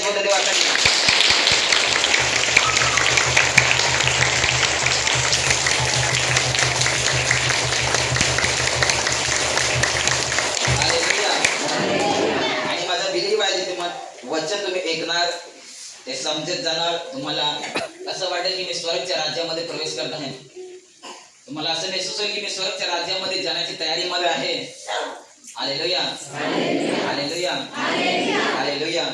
जोर देवासाठी. आणि माझा बिलीव्ह आहे तुम्हाला वचन तुम्ही ऐकणार, ते समजत जाणार. तुम्हाला असं वाटेल की मी स्वर्गच्या राज्यामध्ये प्रवेश करत आहे. तुम्हाला असं महसूस होईल की मी स्वर्गच्या राज्यामध्ये जाण्याची तयारीमध्ये आहे. Hallelujah, hallelujah, hallelujah.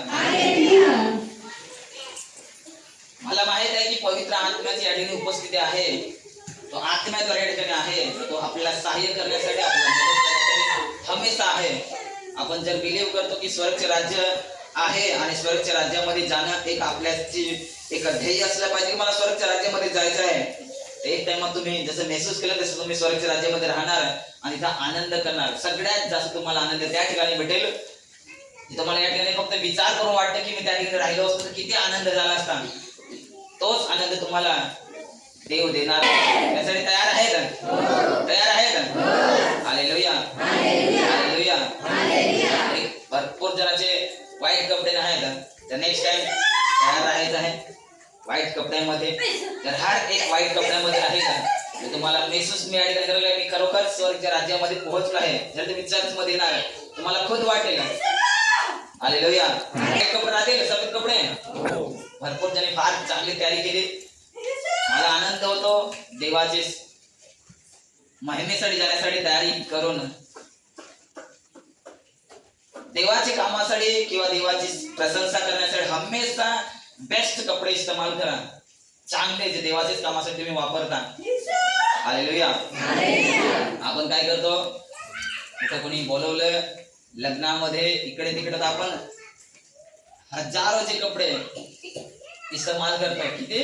मला माहित आहे की पवित्र आत्म्याची या ठिकाणी उपस्थिती आहे. तो आत्म्याद्वारे या ठिकाणी आहे. तो आपल्याला सहाय्य करण्यासाठी, आपल्याला मदत करण्यासाठी हमेशा आहे. आपण जर बिलीव्ह करतो की स्वर्गचे राज्य आहे आणि स्वर्गच्या राज्यामध्ये जाणं एक आपल्याची एक ध्येय असलं पाहिजे की मला स्वर्गच्या राज्यामध्ये जायचं आहे. एक टाइम तुम्ही जसं महसूस केलं तसं तुम्ही स्वर्गच्या राज्यामध्ये राहणार आणि तिथं आनंद करणार. सगळ्यात जास्त तुम्हाला आनंद त्या ठिकाणी भेटेल. तुम्हाला या ठिकाणी फक्त विचार करून वाटतं की मी त्या ठिकाणी राहिलो असतो तर किती आनंद झाला असता. तोच आनंद तुम्हाला देव देणार. त्यासाठी तयार आहे का? तयार आहे का? Hallelujah, hallelujah. भरपूर जणांचे व्हाईट कपडे आहेत, तर नेक्स्ट टाइम तयार राहायचं आहे व्हाईट कपड्यामध्ये. तर हर एक व्हाईट कपड्यामध्ये आहे का तर तुम्हाला महसूस मी या ठिकाणी करायला मी खरोखर स्वर्गच्या राज्यामध्ये पोहोचलो आहे. जर तुम्ही चर्च मध्ये येणार तुम्हाला खुद वाटेल. हालेलुया. व्हाईट कपडे राहतील, सफेद कपडे. भरपूर जणी फार चांगली तयारी केली. मला आनंद होतो देवाचे महिमेसाठी जाण्यासाठी तयारी करून. देवाच्या कामासाठी किंवा देवाची प्रशंसा करण्यासाठी हमेशा बेस्ट कपडे इस्तेमाल करा. चांगले जे देवाच्याच कामासाठी तुम्ही वापरता. हालेलुया. आपण काय करतो, इथं कोणी बोलवलं लग्नामध्ये इकडे तिकडे, आपण हजारोचे कपडे इस्तेमाल करतो. किती?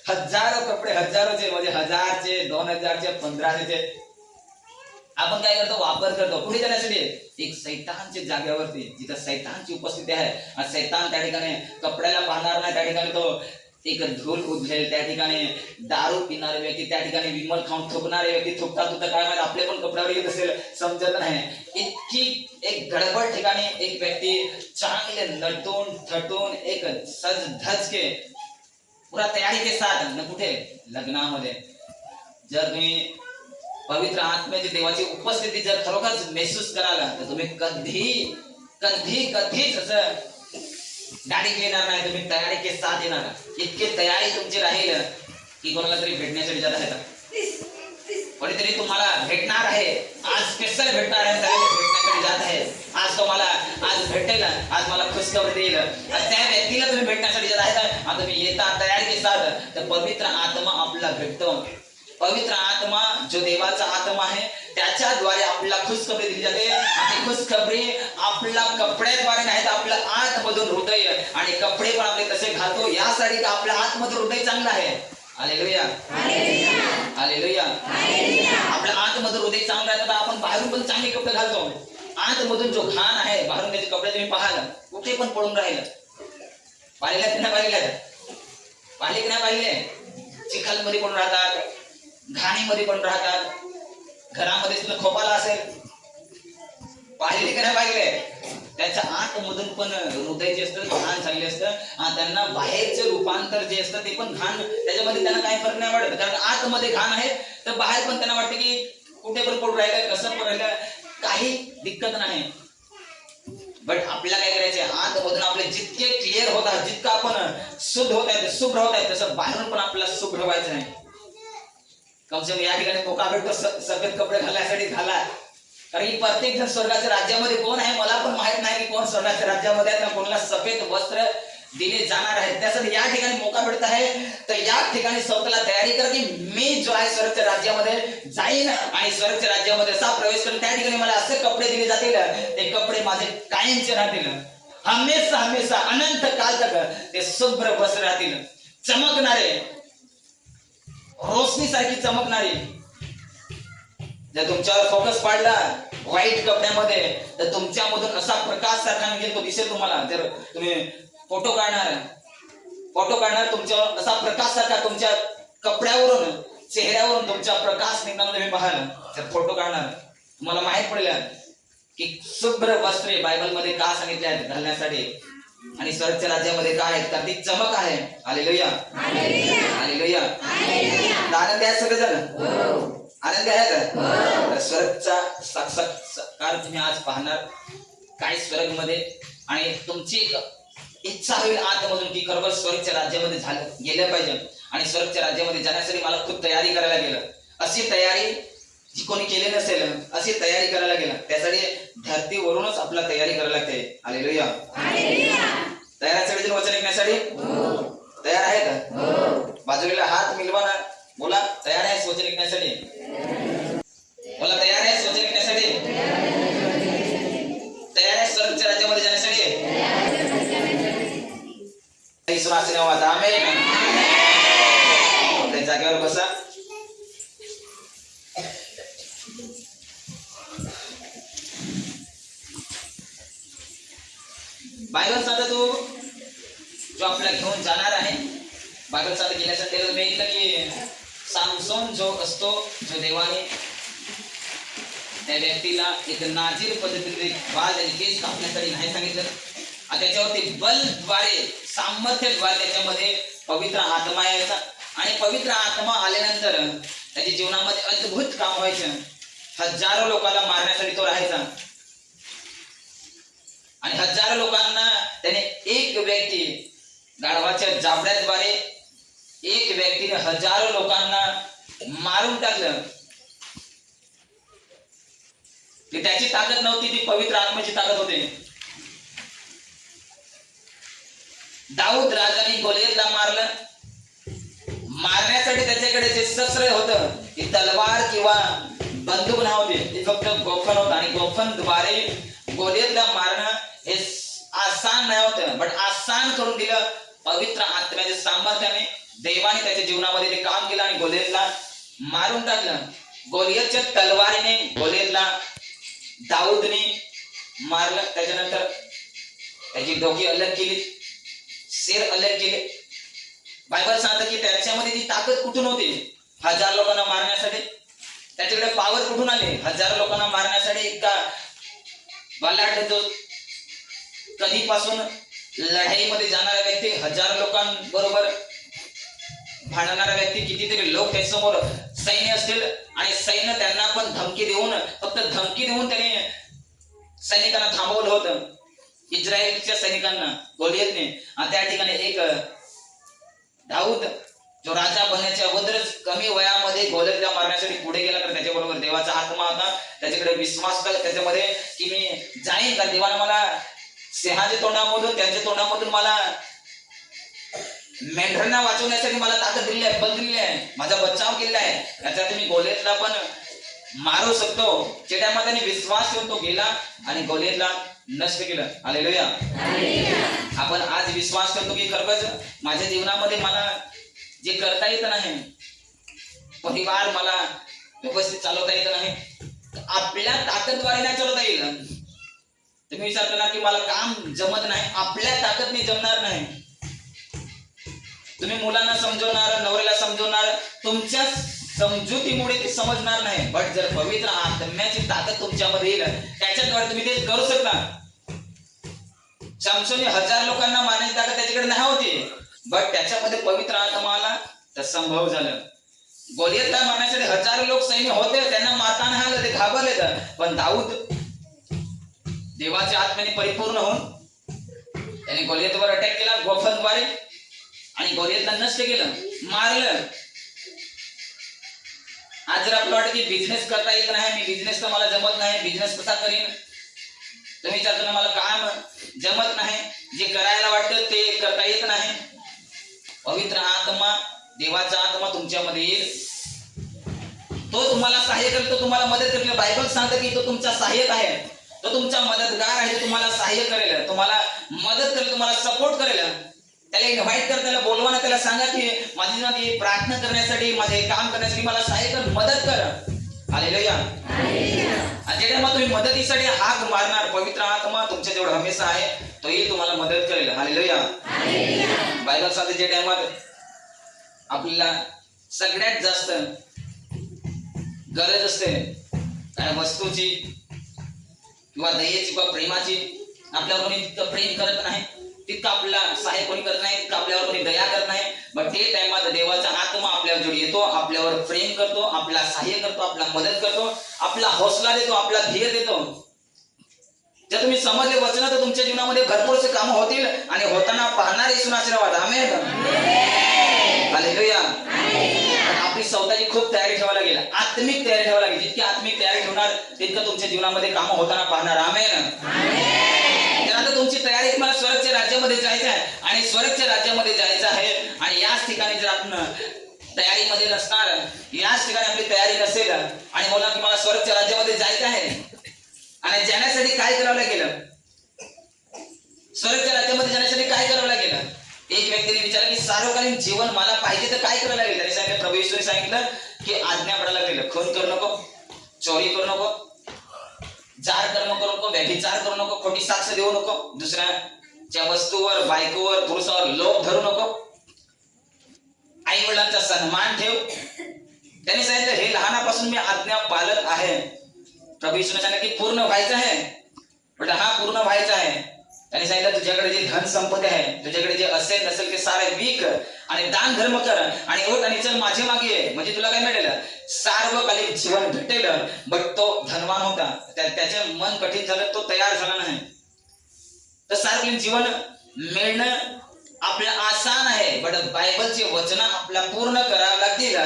हजारो कपडे, हजारोचे म्हणजे 1000चे, 2000चे, 1500चे आपण काय करतो, वापर करतो. कुठे जाण्यासाठी? एक सैतानच्या जागेवरती, जिथं सैतानची उपस्थिती आहे. आणि सैतान त्या ठिकाणी कपड्याला पाहणार नाही. त्या ठिकाणी तो एक धूल उधळेल. त्या ठिकाणी दारू पिणारे व्यक्ती, त्या ठिकाणी विमल खाऊन थुकणारे व्यक्ती थुकतात तुझं काय माहिती आपले पण कपड्यावर येत असेल, समजत नाही. इतकी एक गडबड ठिकाणी एक व्यक्ती चांगले नटून थटून एक सज धज के पुरा तयारी के साथ न कुठे लग्नामध्ये. जर तुम्ही पवित्र आत्म्याची देवाची उपस्थिती जर खरोखरच महसूस कराल तर तुम्ही कधीच असं गाडी घेणार नाही. तुम्ही तयारी के साथ येणार. इतकी तयारी तुमची राहील की कोणाला तरी भेटण्यासाठी जात आहे, कोणीतरी तुम्हाला भेटणार आहे. आज स्पेशल भेटणार आहे, भेटण्यासाठी जात आहे. आज तुम्हाला आज भेटेल, आज मला खुशखबरी देईल. त्या व्यक्तीला तुम्ही भेटण्यासाठी जात आहे आणि तुम्ही येता तयारी के साथ, तर पवित्र आत्मा आपल्याला भेटतो. पवित्र आत्मा जो देवाचा आत्मा आहे त्याच्याद्वारे आपल्याला खुशखबरी दिली जाते. आणि खुशखबरी आपला कपड्याद्वारे नाही तर आपल्या आतमधून हृदय, आणि कपडे पण आपले कसे घालतो यासाठी का आपल्या आतमधून हृदय चांगलं आहे. Hallelujah, hallelujah. आपल्या आतमधून हृदय चांगलं आहे तर आपण बाहेरून पण चांगले कपडे घालतो. आतमधून जो घाण आहे, बाहेरून त्याचे कपडे तुम्ही पाहाल कुठे पण पडून राहिलं. पाहिलं की नाही पाहिलं? पाहिले की नाही पाहिले? चिखलमध्ये पण राहतात, घाणीमध्ये पण राहतात, घरामध्ये सुद्धा खोपाला असेल. पाहिले की नाही पाहिले? त्याच्या आतमधून पण हृदय जे असतं घाण झालेले असतं आणि त्यांना बाहेरचे रूपांतर जे असतं ते पण घाण, त्याच्यामध्ये त्यांना काही फरक नाही वाटत. कारण आतमध्ये घाण आहे तर बाहेर पण त्यांना वाटतं की कुठे पण पडून राहिलं, कसं पण राहिलं, काही दिक्कत नाही. बट आपल्याला काय करायचंय, आतमधून आपले जितके क्लिअर होत आहे, जितकं आपण शुद्ध होत आहे, शुभ्र होत आहे, तसं बाहेरून पण आपल्याला शुभ्र व्हायचं नाही. कमसे कम या ठिकाणी मोका भेटतो सफेद कपडे घालण्यासाठी घाला. कारण की प्रत्येक जण स्वर्गाच्या राज्यामध्ये कोण आहे मला पण माहित नाही की कोण स्वर्गाच्या राज्यामध्ये आहे. कोणाला सफेद वस्त्र दिले जाणार आहेत, त्यासाठी या ठिकाणी मोका भेटत आहे. तर या ठिकाणी स्वतःला तयारी करा की मी जो आहे स्वर्गच्या राज्यामध्ये जाईन आणि स्वर्गच्या राज्यामध्ये असा प्रवेश करेन. त्या ठिकाणी मला असे कपडे दिले जातील, ते कपडे माझे कायमचे राहतील. हमेशा हमेशा अनंत काल तक ते शुभ्र वस्त्र राहतील, चमकणारे, रोशनी सारखी चमकणारी. जर तुमच्यावर फोकस पाडला व्हाईट कपड्यामध्ये तर तुमच्यामधून असा प्रकाश सारखा निघेल, तो दिसेल तुम्हाला. जर तुम्ही फोटो काढणार तुमच्यावर असा प्रकाश सारखा तुमच्या कपड्यावरून, चेहऱ्यावरून तुमचा प्रकाश निघताना तुम्ही पाहाल. जर फोटो काढणार तुम्हाला माहित पडेल की शुभ्र वस्त्रे बायबल मध्ये का सांगितले आहेत घालण्यासाठी. आणि स्वर्गच्या राज्यामध्ये काय आहे तर ती चमक आहे. Hallelujah hallelujah. आनंद आहे सगळेजण, आनंद आहे का? तर स्वर्गचा साक्षात्कार तुम्ही आज पाहणार काय स्वर्ग मध्ये, आणि तुमची एक इच्छा होईल आतमधून की खरोखर स्वर्गच्या राज्यामध्ये गेलं पाहिजे. आणि स्वर्गच्या राज्यामध्ये जाण्यासाठी मला खूप तयारी करायला गेलं. अशी तयारी जी कोणी केली नसेल अशी तयारी करायला गेला. त्यासाठी धरतीवरूनच आपला तयारी करायला लागते. हालेलुया. तयार सगळेजण वचन ऐकण्यासाठी तयार आहे का? बाजूला हात मिलवा ना, बोला तयार आहे वचन ऐकण्यासाठी, बोला तयार आहे वचन ऐकण्यासाठी, तयार आहे स्वर्गच्या राज्यामध्ये जाण्यासाठी. ईश्वराचे नावात आमेन. आपल्या जागेवर बसा. बायबल सांगतो जो आपल्याला घेऊन जाणार आहे. बायबल सांगतो गेल्यासाठी मी ऐकलं की सामसोन जो असतो, जो देवाने त्या व्यक्तीला एक नाजीर पद्धतीने वाल आणि केस कापण्यासाठी नाही सांगितलं, त्याच्यावरती बलद्वारे सामर्थ्यद्वारे त्याच्यामध्ये पवित्र आत्मा यायचा. आणि पवित्र आत्मा आल्यानंतर त्याच्या जीवनामध्ये अद्भुत काम व्हायचं. हजारो लोकांना मारण्यासाठी तो राहायचा. आणि हजारो लोकांना त्याने एक व्यक्ती गाढवाच्या जाबड्याद्वारे एक व्यक्तीने हजारो लोकांना मारून टाकलं. ती त्याची ताकद नव्हती, ती पवित्र आत्म्याची ताकद होती. दाऊद राजाने गोलियतला मारलं. मारण्यासाठी त्याच्याकडे जे शस्त्र होतं ती तलवार किंवा बंदूक नव्हती, ती फक्त गोफन होतं. आणि गोफनद्वारे गोलियतला मारणं हे आसान नाही होतं, बट आसान करून दिलं पवित्र आत्म्याच्या सामर्थ्याने. देवाने त्याच्या जीवनामध्ये ते काम केलं आणि गोलियतला मारून टाकलं. गोलियतच्या तलवारीने गोलियतला दाऊदने मारलं. त्याच्यानंतर त्याची डोकी अलग केली, शेर अलग केले. बायबल सांगतं की त्याच्यामध्ये ती ताकद कुठून होती हजार लोकांना मारण्यासाठी. त्याच्याकडे पावर कुठून आले हजार लोकांना मारण्यासाठी. इतका बलाढ्य जो कधीपासून लढाईमध्ये जाणारा व्यक्ती, हजार लोकांबरोबर भांडणारा व्यक्ती, कितीतरी लोक त्याच्यासमोर सैन्य असतील आणि सैन्य त्यांना पण धमकी देऊन, फक्त धमकी देऊन त्याने सैनिकांना थांबवलं होतं, इस्रायलच्या सैनिकांना गोलियतने. आणि त्या ठिकाणी एक दाऊद जो राजा बनण्याच्या अगोदरच कमी वयामध्ये गोलियतला मारण्यासाठी पुढे गेला. तर त्याच्याबरोबर देवाचा आत्मा होता, त्याच्याकडे विश्वास होता त्याच्यामध्ये की मी जाईन का देवाने मला सिंहाच्या तोंडामधून, त्यांच्या तोंडामधून मला मेंढरांना वाचवण्यासाठी मला ताकद दिली आहे, बल दिली आहे, माझा बचाव केलेला आहे. त्याच्यात मी गोलियतला पण मारू शकतो. त्यामध्ये त्याने विश्वास ठेवून तो गेला आणि गोलियतला नष्ट केलं. हालेलुया. आपण आज विश्वास करतो की खरंच माझ्या जीवनामध्ये मला जे करता येत नाही, परिवार मला व्यवस्थित चालवता येत नाही, आपल्या ताकदद्वारे नाही चालवता येईल. तुम्ही विचार करणार की मला काम जमत नाही, आपल्या ताकदने जमणार नाही. तुम्ही मुलांना समजवणार, नवऱ्याला समजवणार, तुमच्या समजुतीमुळे ते समजणार नाही. बट जर पवित्र आत्म्याची ताकद तुमच्यामध्ये येईल त्याच्याद्वारे तुम्ही ते करू शकता. शमशोने हजार लोकांना मारण्याची ताकद त्याच्याकडे नाही होती, बट त्याच्यामध्ये पवित्र आत्मा आला तर संभव झालं. गोलियतला मारण्यासाठी हजारो लोक सैन्य होते, त्यांना मारताना आलं, ते घाबरले. पण दाऊद देवाच्या आत्म्याने परिपूर्ण होऊन त्याने गोलियतवर अटॅक केला गोफनद्वारे आणि गोलियतला नष्ट केलं, मारलं. आज जर आपलं वाटतं की बिझनेस करता येत नाही, मी बिझनेस तर मला जमत नाही, बिझनेस कसा करीन. तुम्ही विचारतो मला काम जमत नाही, जे करायला वाटतं ते करता येत नाही. पवित्र आत्मा, देवाचा आत्मा तुमच्यामध्ये येईल, तो तुम्हाला सहाय्य करतो, तुम्हाला मदत करतो. बायबल सांगतं की तो तुमचा सहाय्यक आहे, तो तुमचा मदतगार आहे, तुम्हाला सहाय्य करेल, तुम्हाला मदत करेल, तुम्हाला सपोर्ट करेल. त्याला इन्व्हाइट कर, त्याला बोलवा ना, त्याला सांगा की माझी प्रार्थना करण्यासाठी, माझे काम करण्यासाठी मला सहाय्य कर, मदत कर. हालेलुया. जेव्हा मग तुम्ही मदतीसाठी हाक मारणार, पवित्र आत्मा तुमच्या जेवढा हमेशा आहे तो येईल, तुम्हाला मदत करेल. हालेलुया. बायबल सांगते जे टाइमात आपल्याला सगळ्यात जास्त गरज असते काय वस्तूची किंवा दयेची किंवा प्रेमाची, आपल्यावर कोणी तितकं प्रेम करत नाही, तितका आपला सहाय्य कोणी करत नाही, तितका आपल्यावर कोणी दया करत नाही. पण ते टाइमात देवाचा आत्मा आपल्यावर जोडी येतो, आपल्यावर प्रेम करतो, आपला सहाय्य करतो, आपला मदत करतो, आपला हौसला देतो, आपला धीर देतो. जर तुम्ही समजले वचन तर तुमच्या जीवनामध्ये भरपूरसे काम होतील आणि होताना पाहणार येशूचा आशीर्वाद. आमेन. हालेलुया. आपली स्वतःची खूप तयारी ठेवायला लागेल, आत्मिक तयारी ठेवायला लागेल. जितकी आत्मिक तयारी ठेवणार तितकं तुमच्या जीवनामध्ये काम होताना पाहणार. आमेन. तर आता तुमची तयारी, तुम्हाला स्वर्गच्या राज्यामध्ये जायचं आहे आणि स्वर्गच्या राज्यामध्ये जायचं आहे. आणि याच ठिकाणी जर आपण तयारीमध्ये नसणार, याच ठिकाणी आपली तयारी नसेल आणि बोला की मला स्वर्गच्या राज्यामध्ये जायचं आहे आणि जाण्यासाठी काय करावं लागेल, स्वर्गच्या राज्यामध्ये जाण्यासाठी काय करावं लागेल. एक व्यक्तीने विचारलं की सार्वकालीन जीवन मला पाहिजे तर काय करावं लागेल. त्याने सांगितलं, प्रभू येशूने सांगितलं की आज्ञा पडायला लागेल. खून करू नको, चोरी करू नको, जार कर्म करू नको, व्यभिचार करू नको, खोटी साक्ष देऊ नको, दुसऱ्याच्या वस्तूवर, बायकोवर, पुरुषावर लोभ धरू नको, आई वडिलांचा सन्मान ठेव. त्यांनी सांगितलं हे लहानापासून मी आज्ञा पाळत आहे. प्रभू येशूने सांगितलं की पूर्ण व्हायचं आहे. पण हा पूर्ण व्हायचा आहे. त्यांनी सांगितलं तुझ्याकडे जे धन संपत्ती आहे, तुझ्याकडे जे असेल नसेल ते सारे विक आणि दान धर्म कर आणि उठ आणि चल माझे मागे ये. म्हणजे तुला काय मिळेल, सार्वकालिक जीवन भेटेल. बट तो धनवान होता, त्याचे मन कठीण झालं, तो तयार झाला नाही. तर सार्वकालिक जीवन मिळणं आपलं आसान आहे, बट बायबलचे वचन आपल्याला पूर्ण करावं लागतील.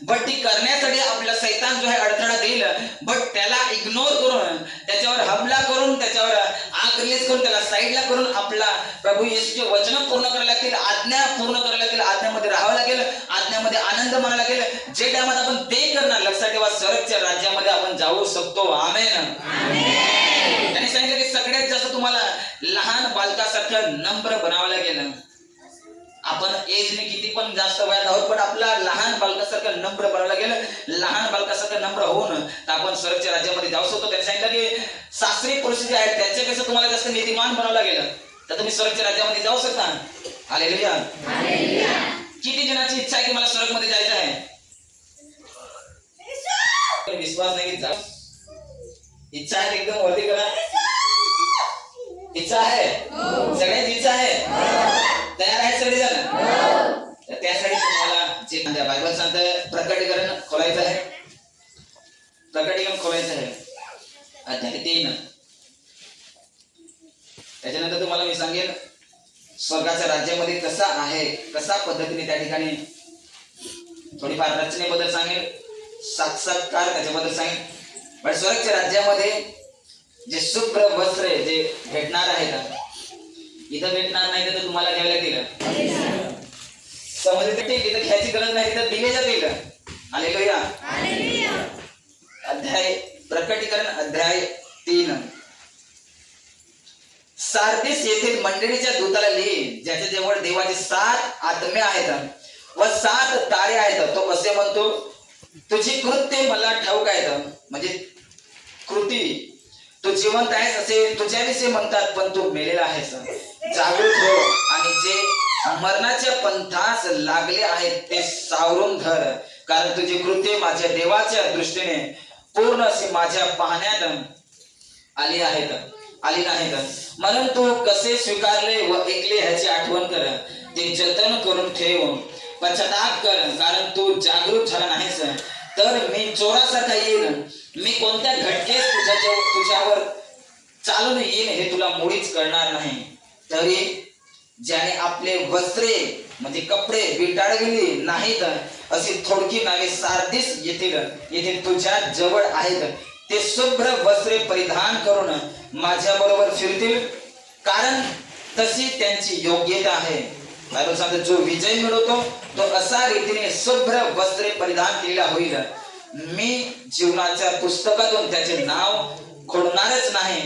बट ती करण्यासाठी आपला सैतान जो आहे अडथळा देईल. बट त्याला इग्नोर करून, त्याच्यावर हमला करून, त्याच्यावर आग रिलीज करून, त्याला साईडला करून आपला प्रभू येशूचे वचन पूर्ण करायला लागतील, आज्ञा पूर्ण करायला लागतील, आज्ञामध्ये राहावं लागेल, आज्ञामध्ये आनंद मानावा लागेल. जे टाइमात आपण ते करणार, लक्षात ठेवा स्वर्गच्या राज्यामध्ये आपण जाऊ शकतो. आमेन. त्यांनी सांगितलं की सगळ्यात जास्त तुम्हाला लहान बालकासारखं नम्र बनावं लागेल. आपण एजने किती पण जास्त वयात आहोत, पण आपला लहान बालकासारखं नम्र बनावं लागेल. लहान बालकासारखं नम्र होऊन तर आपण स्वर्गच्या राज्यामध्ये जाऊ शकतो. त्यांनी सांगितलं की सासरी पुरुष जे आहेत त्यांच्यापेक्षा तुम्हाला जास्त नीतिमान बनावं लागेल, तर तुम्ही स्वर्गच्या राज्यामध्ये जाऊ शकता. हालेलुया. किती जणांची इच्छा आहे की मला स्वर्गमध्ये जायचं आहे. विश्वास नाही जा, इच्छा आहे एकदम वरती करा. इच्छा आहे, सगळ्यांची इच्छा आहे, तयार आहे सगळेजण. तर त्यासाठी तुम्हाला जे बायबल सांगतं प्रकटीकरण खोलायचं आहे. प्रकटीकरण खोलायचं आहे अध्याय 3. त्याच्यानंतर तुम्हाला मी सांगेन स्वर्गाच्या राज्यामध्ये कसा आहे, कसा पद्धतीने त्या ठिकाणी थोडीफार रचनेबद्दल सांगेल, साक्षात्कार त्याच्याबद्दल सांगेल. पण स्वर्गच्या राज्यामध्ये जे शुभ्र वस्त्रे जे भेटणार आहेत, इथं भेटणार नाही तर तुम्हाला घ्यावे लागतील. समजले ते इथं घ्यायची गरज नाही, तर दिले जातील. हालेलुया. अध्याय प्रकटीकरण अध्याय 3. सार्दिस येथील मंडळीच्या दूताला लिही, ज्याच्या जवळ देवाचे 7 आत्मे आहेत व 7 तारे आहेत. तो असे म्हणतो, तुझी कृत्ये मला ठाऊक आहेत. म्हणजे कृती, तू जिवंत आहेस असे तुझ्याविषयी म्हणतात, पण तू मेलेला आहेस. जागृत हो आणि जे मरणाच्या पंथास लागले आहेत ते सावरून धर, कारण तुझी कृत्ये माझ्या देवाच्या दृष्टीने पूर्ण असे माझ्या पाहण्यात आली नाहीत. म्हणून तू कसे स्वीकारले व ऐकले ह्याची आठवण कर, ते जतन करून ठेव, पश्चाताप कर, कारण तू जागृत झाला नाहीस. तर मी चोरासारखा येईन, मी कोणत्या घटकेस तुझ्यावर चालून येईन हे तुला मुळीच कळणार नाही. तरी ज्याने आपले वस्त्रे म्हणजे कपडे विटाळविली नाहीत अशी थोडकी नावे सार्दिस येथे तुझ्या जवळ आहेत, ते शुभ्र वस्त्रे परिधान करून माझ्या बरोबर फिरतील, कारण तशी त्यांची योग्यता आहे. बायबल सांगते जो विजय मिळवतो तो असा रीतीने शुभ्र वस्त्रे परिधान केलेला होईल. मी जीवनाच्या पुस्तकातून त्याचे नाव खोडणारच नाही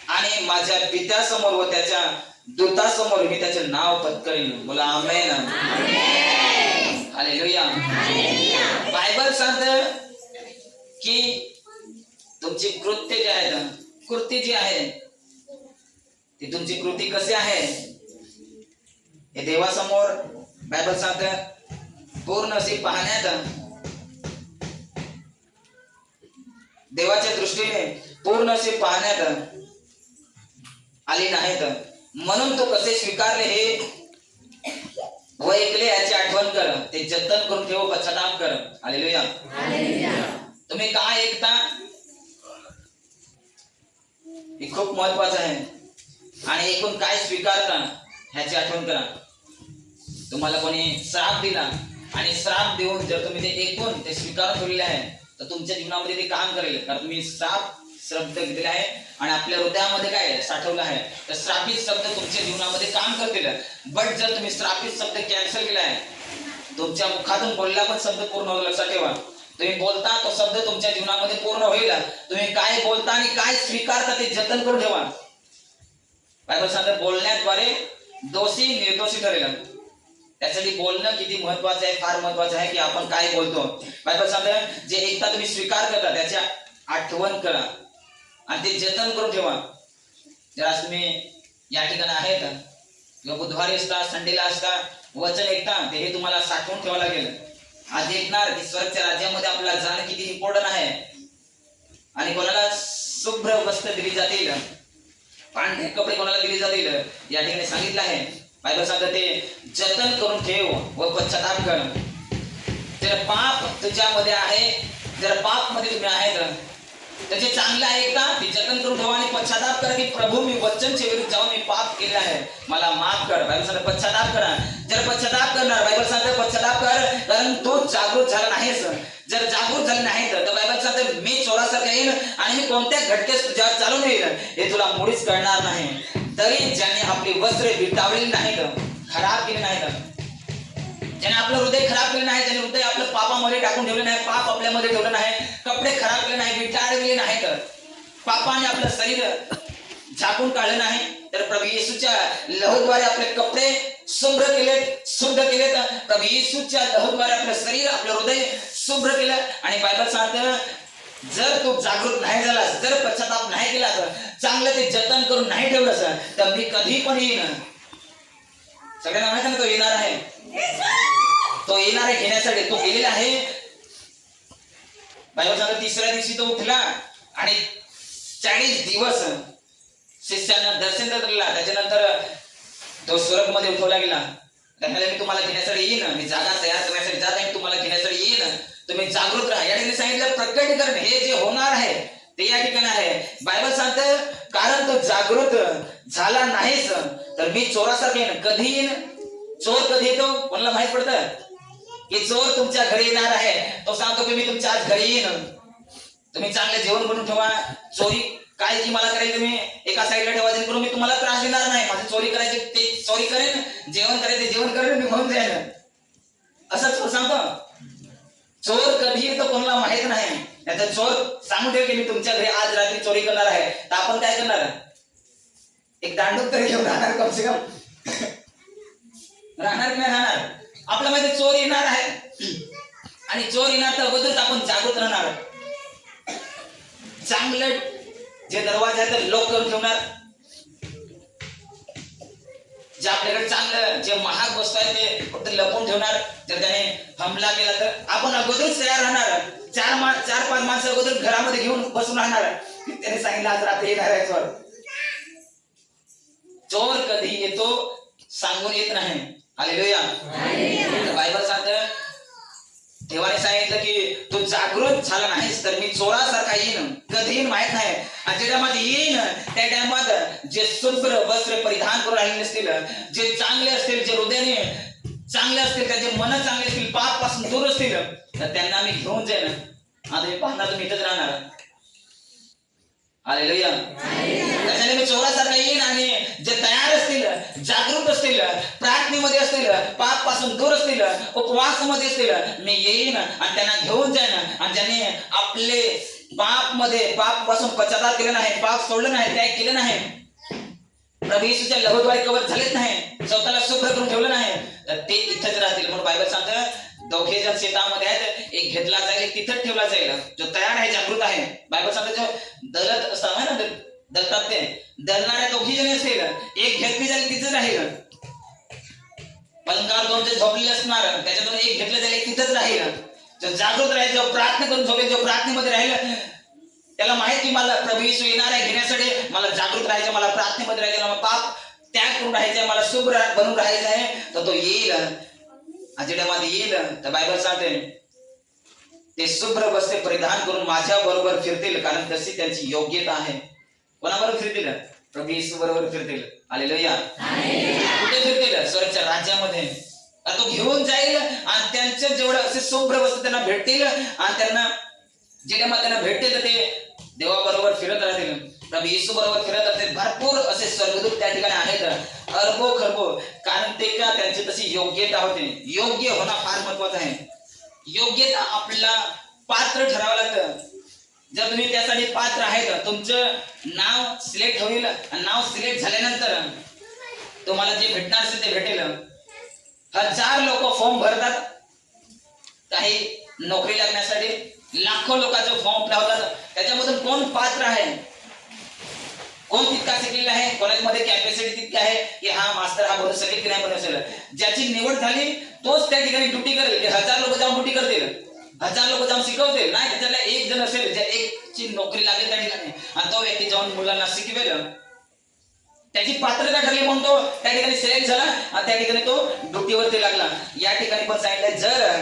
आणि माझ्या पित्यासमोर व त्याच्या दूतासमोर मी त्याचे नाव पत्करेन. बोला आमेन. हालेलुया. बायबल सांगतं की तुमची कृत्य जे आहेत, कृती जी आहे ती तुमची कृती कशी आहे हे देवासमोर बायबल सांगतं पूर्ण अशी पाहण्यात, देवाच्या दृष्टीने पूर्ण असे पाहण्यात आली नाहीत. म्हणून तो कसे स्वीकारले हे व ऐकले याची आठवण कर, ते जतन करून ठेव, पश्चाताप कर. हालेलुया. तुम्ही काय ऐकता हे खूप महत्वाचं आहे, आणि ऐकून काय स्वीकारता ह्याची आठवण करा. तुम्हाला कोणी श्राप दिला आणि श्राप देऊन जर तुम्ही ते ऐकून ते स्वीकारून ठेवलेले आहे तर तुमच्या जीवनामध्ये ते काम करेल. कारण तुम्ही श्राप शब्द घेतलेला आहे आणि आपल्या हृदयामध्ये काय साठवलं आहे, तर श्रापित शब्द तुमच्या जीवनामध्ये काम करतील. बट जर तुम्ही श्रापित शब्द कॅन्सल केला आहे, तुमच्या मुखातून बोलला पण शब्द पूर्ण होईल. लक्षात ठेवा, तुम्ही बोलता तो शब्द तुमच्या जीवनामध्ये पूर्ण होईल. तुम्ही काय बोलता आणि काय स्वीकारता ते जतन करून ठेवा. बायबल सांगते बोलण्याद्वारे दोषी निर्दोषी ठरेल. त्यासाठी बोलणं किती महत्वाचं आहे, फार महत्वाचं आहे की आपण काय बोलतो. बायबल सांगते जे एकदा तुम्ही स्वीकार करता त्याच्या आठवण करा आणि ते जतन करून ठेवा. जर आज तुम्ही या ठिकाणी आहेत किंवा बुधवारी असता, संडेला असता, वचन ऐकता, ते हे तुम्हाला साठवून ठेवावं लागेल. आज ऐकणार की स्वर्गच्या राज्यामध्ये आपल्याला जाणं किती इम्पॉर्टंट आहे, आणि कोणाला शुभ्र वस्त्र दिली जातील, पांढरे कपडे कोणाला दिले जातील, या ठिकाणी सांगितलं आहे. बायबल सांगते ते जतन करून ठेव व पश्चाताप कर. जर पाप तुझ्यामध्ये आहे, जर पाप मध्ये तुम्ही आहेत, त्याचे चांगलं आहे का ते जतन करून ठेवा आणि पश्चाताप करा की प्रभू मी वचनच्या विरुद्ध जाऊन मी पाप केले आहे, मला माफ कर. बायबल सांगते पश्चाताप करा. जर पश्चाताप करणार, बायबल सांगते पश्चाताप कर, कारण तो जागृत झाला नाहीस. जर जागृत झाले नाही तर बायबल सांगते मी चोरासारखा येईल आणि मी कोणत्या घटकेस तुझ्यावर चालून येईल हे तुला मुळीच कळणार नाही. तरी ज्यांनी आपली वस्त्रे विटावली नाहीत, खराब केली नाहीत, ज्याने आपलं हृदय खराब केलं नाही, ज्याने हृदय आपलं पापामध्ये टाकून ठेवलं नाही, पाप आपल्यामध्ये ठेवलं नाही, कपडे खराब केले नाही, विटाळले नाही, तर पापाने आपलं शरीर झाकून काढलं नाही, तर प्रभू येशूच्या लहूद्वारे आपले कपडे शुभ्र केलेत, शुद्ध केलेत. प्रभू येशूच्या लहूद्वारे आपलं शरीर, आपलं हृदय शुभ्र केलं. आणि बायबल सांगतं जर तू जागृत नाही झालास, जर पश्चाताप नाही केलास, चांगलं ते जतन करून नाही ठेवलंस, तर मी कधी पण येईन. सगळ्यांना माहिती ना तो येणार आहे, तो येणार आहे घेण्यासाठी, तो गेलेला आहे. बायबल सांगतं तिसऱ्या दिवशी तो उठला आणि 40 दिवस शिष्यांना दर्शन दिला. त्याच्यानंतर तो स्वर्गमध्ये उठवला गेला. त्यामुळे मी तुम्हाला घेण्यासाठी येईन, मी जागा तयार करण्यासाठी जात आहे, तुम्हाला घेण्यासाठी येईन, तुम्ही जागृत राहा. या ठिकाणी सांगितलं प्रकटीकरण हे जे होणार आहे ते या ठिकाणी आहे. बायबल सांगतं कारण तो जागृत झाला नाहीस तर मी चोरासारखा येईन. कधी येईन? चोर कधी येतो कोणाला माहित पडतं की चोर तुमच्या घरी येणार आहे. तो सांगतो की मी तुमच्या आज घरी येईन, तुम्ही चांगले जेवण बनवून ठेवा. चोरी काय जी मला करायची मी एका साईडला ठेवा, जेणेकरून मी तुम्हाला त्रास देणार नाही. माझी चोरी करायची ते चोरी करेन, जेवण करायचे जेवण करेन, मी म्हणून जाईन. असं चोर सांगतो. चोर कधी येतो कोणाला माहित नाही. नाहीतर चोर सांगून ठेव की मी तुमच्या घरी आज रात्री चोरी करणार आहे, तर आपण काय करणार? एक दांडूक तरी घेऊन राहणार, कम से कम राहणार की नाही राहणार? आपल्या मध्ये चोर येणार आहे आणि चोर येणार तर अगोदरच आपण जागृत राहणार. चांगलं जे दरवाजे आहेत ते लॉक करून ठेवणार. जे आपल्याकडे चांगलं जे महाग वस्तू आहे ते फक्त लपवून ठेवणार. जर त्याने हमला केला तर आपण अगोदरच तयार राहणार. 4-5 माणसं अगोदर घरामध्ये घेऊन बसून राहणार. त्याने सांगितलं आज रात्री येणार आहे चोर. चोर कधी येतो सांगून येत नाही. हालेलुया. बायबल सांगतं देवाने सांगितलं की तू जागृत झाला नाहीस तर मी चोरासारखा येईन. कधी येईन माहित नाही. आणि ज्या टायमात येईन त्या टायमात जे शुभ्र वस्त्र परिधान करून राहिले असतील, जे चांगले असतील, जे हृदयाने चांगले असतील, त्याचे मन चांगले असतील, पाप पासून दूर असतील, तर त्यांना मी घेऊन जाईन. आता मी पाहणार तुम्ही इथंच राहणार. हालेलुया. त्याच्याने मी चोरासारखा येईन आणि जे तयार असतील, जागृत असतील, प्रार्थनेमध्ये असतील, पाप पासून दूर असतील, उपवासामध्ये असतील, मी येईन आणि त्यांना घेऊन जाईन. आणि ज्यांनी आपले पाप पासून पश्चाताप केला नाही, पाप सोडलं नाही, त्याग केलं नाही, प्रभू येशूच्या लहूद्वारे कवर झालेच नाही, स्वतःला शुभ्र करून ठेवलं नाही, तर ते इथंच राहतील. म्हणून बायबल सांगतं दोघे जण शेतामध्ये आहेत, एक घेतला जाईल, एक तिथंच ठेवला जाईल. जो तयार आहे, जागृत आहे. बायबल सांगतं जो दलत असतात ना, दलतात ते दलणाऱ्या दोघी जणी असतील, एक घेतली जाईल तिथंच राहील. पलंगावर 2 जण झोपलेले असणार, त्याच्यातून एक घेतलं जाईल, एक तिथंच राहील. जो जागृत राहील, जो प्रार्थना करून झोपेल, जो प्रार्थनेमध्ये राहील, त्याला माहित की मला प्रभू येशू येणार आहे घेण्यासाठी, मला जागृत राहायचं, मला प्रार्थनेमध्ये राहायचं, मला पाप त्याग करून राहायचंय, मला शुभ्र बनून राहायचं आहे, तर तो येईल, आजड्यामध्ये येईल. तर बायबल सांगते ते शुभ्र वस्त्रे परिधान करून माझ्या बरोबर फिरतील, कारण तशी त्यांची योग्यता आहे. कोणाबरोबर फिरतील? प्रभू येशू बरोबर फिरतील. हालेलुया. कुठे फिरतील? स्वर्गाच्या राज्यामध्ये. तो घेऊन जाईल आणि त्यांचं जेवढं असे शुभ्र वस्त्र त्यांना भेटतील आणि त्यांना जेव्हा त्यांना भेटतील तर ते देवाबरोबर फिरत राहतील, प्रभू येशू बरोबर फिरत राहतील. भरपूर असे स्वर्गदूत त्या ठिकाणी आहेत, अरबो खरबो. कारण ते का त्यांची तशी योग्यता होते. योग्य होणं फार महत्वाचं आहे. योग्यता आपल्याला पात्र ठरावं लागतं. जर तुम्ही त्यासाठी पात्र आहेत, तुमचं नाव सिलेक्ट होईल. नाव सिलेक्ट झाल्यानंतर तुम्हाला जे भेटणार असेल ते भेटेल. हजार लोक फॉर्म भरतात काही नोकरी लागण्यासाठी, लाखो लोकांचे फॉर्म लावतात. त्याच्यामधून कोण पात्र आहे, कोण तितका शिकलेला आहे, कोणामध्ये कॅपॅसिटी तितकी आहे की हा मास्टर हा बनू शकेल की नाही बनू शकेल. ज्याची निवड झाली तोच त्या ठिकाणी ड्युटी करेल. हजार लोक जाऊन ड्युटी करतील, हजार लोक जाऊन शिकवतील. नाही, त्याच्याला एक जण असेल ज्या एकची नोकरी लागेल त्या ठिकाणी आणि तो व्यक्ती जाऊन मुलांना शिकवेल. त्याची पात्रता ठरली म्हणून तो त्या ठिकाणी सिलेक्ट झाला आणि त्या ठिकाणी तो ड्युटीवरती लागला. या ठिकाणी पण सांगितलं, जर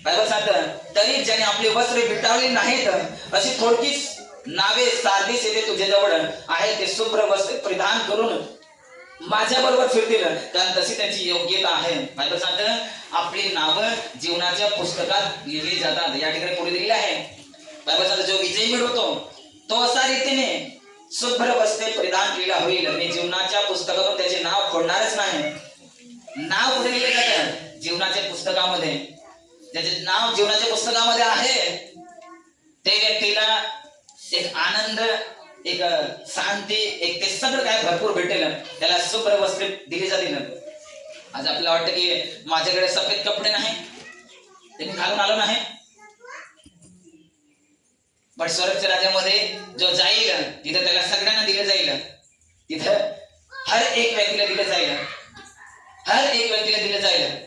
बायबल सांगतं तरी ज्याने आपले वस्त्र विटावले नाहीत अशी थोडकीच नावे सारदीस येथे तुझ्याजवळ आहे, ते शुभ्र वस्त्र परिधान करून माझ्या बरोबर फिरतील, कारण तशी त्यांची योग्यता आहे. बायबल सांगतं आपली नावं जीवनाच्या पुस्तकात लिहिली जातात. या ठिकाणी पुढे दिलेली आहे. बायबल सांगतं जो विजय मिळवतो तो असा रीतीने शुभ्र वस्त्रे परिधान केलेला होईल. मी जीवनाच्या पुस्तकातून त्याचे नाव खोडणारच नाही. नाव कुठे लिहिले जातं? जीवनाच्या पुस्तकामध्ये. ज्याचे नाव जीवनाच्या पुस्तकामध्ये आहे ते व्यक्तीला एक आनंद, एक शांती, एक ते सगळं काय भरपूर भेटेल. त्याला शुभ्र वस्त्रे दिली जातील. आज आपल्याला वाटतं की माझ्याकडे सफेद कपडे नाही, ते मी घालून आलो नाही, पण स्वर्गाच्या राज्यामध्ये जो जाईल तिथं त्याला सगळ्यांना दिलं जाईल. तिथं हर एक व्यक्तीला दिलं जाईल, हर एक व्यक्तीला दिलं जाईल.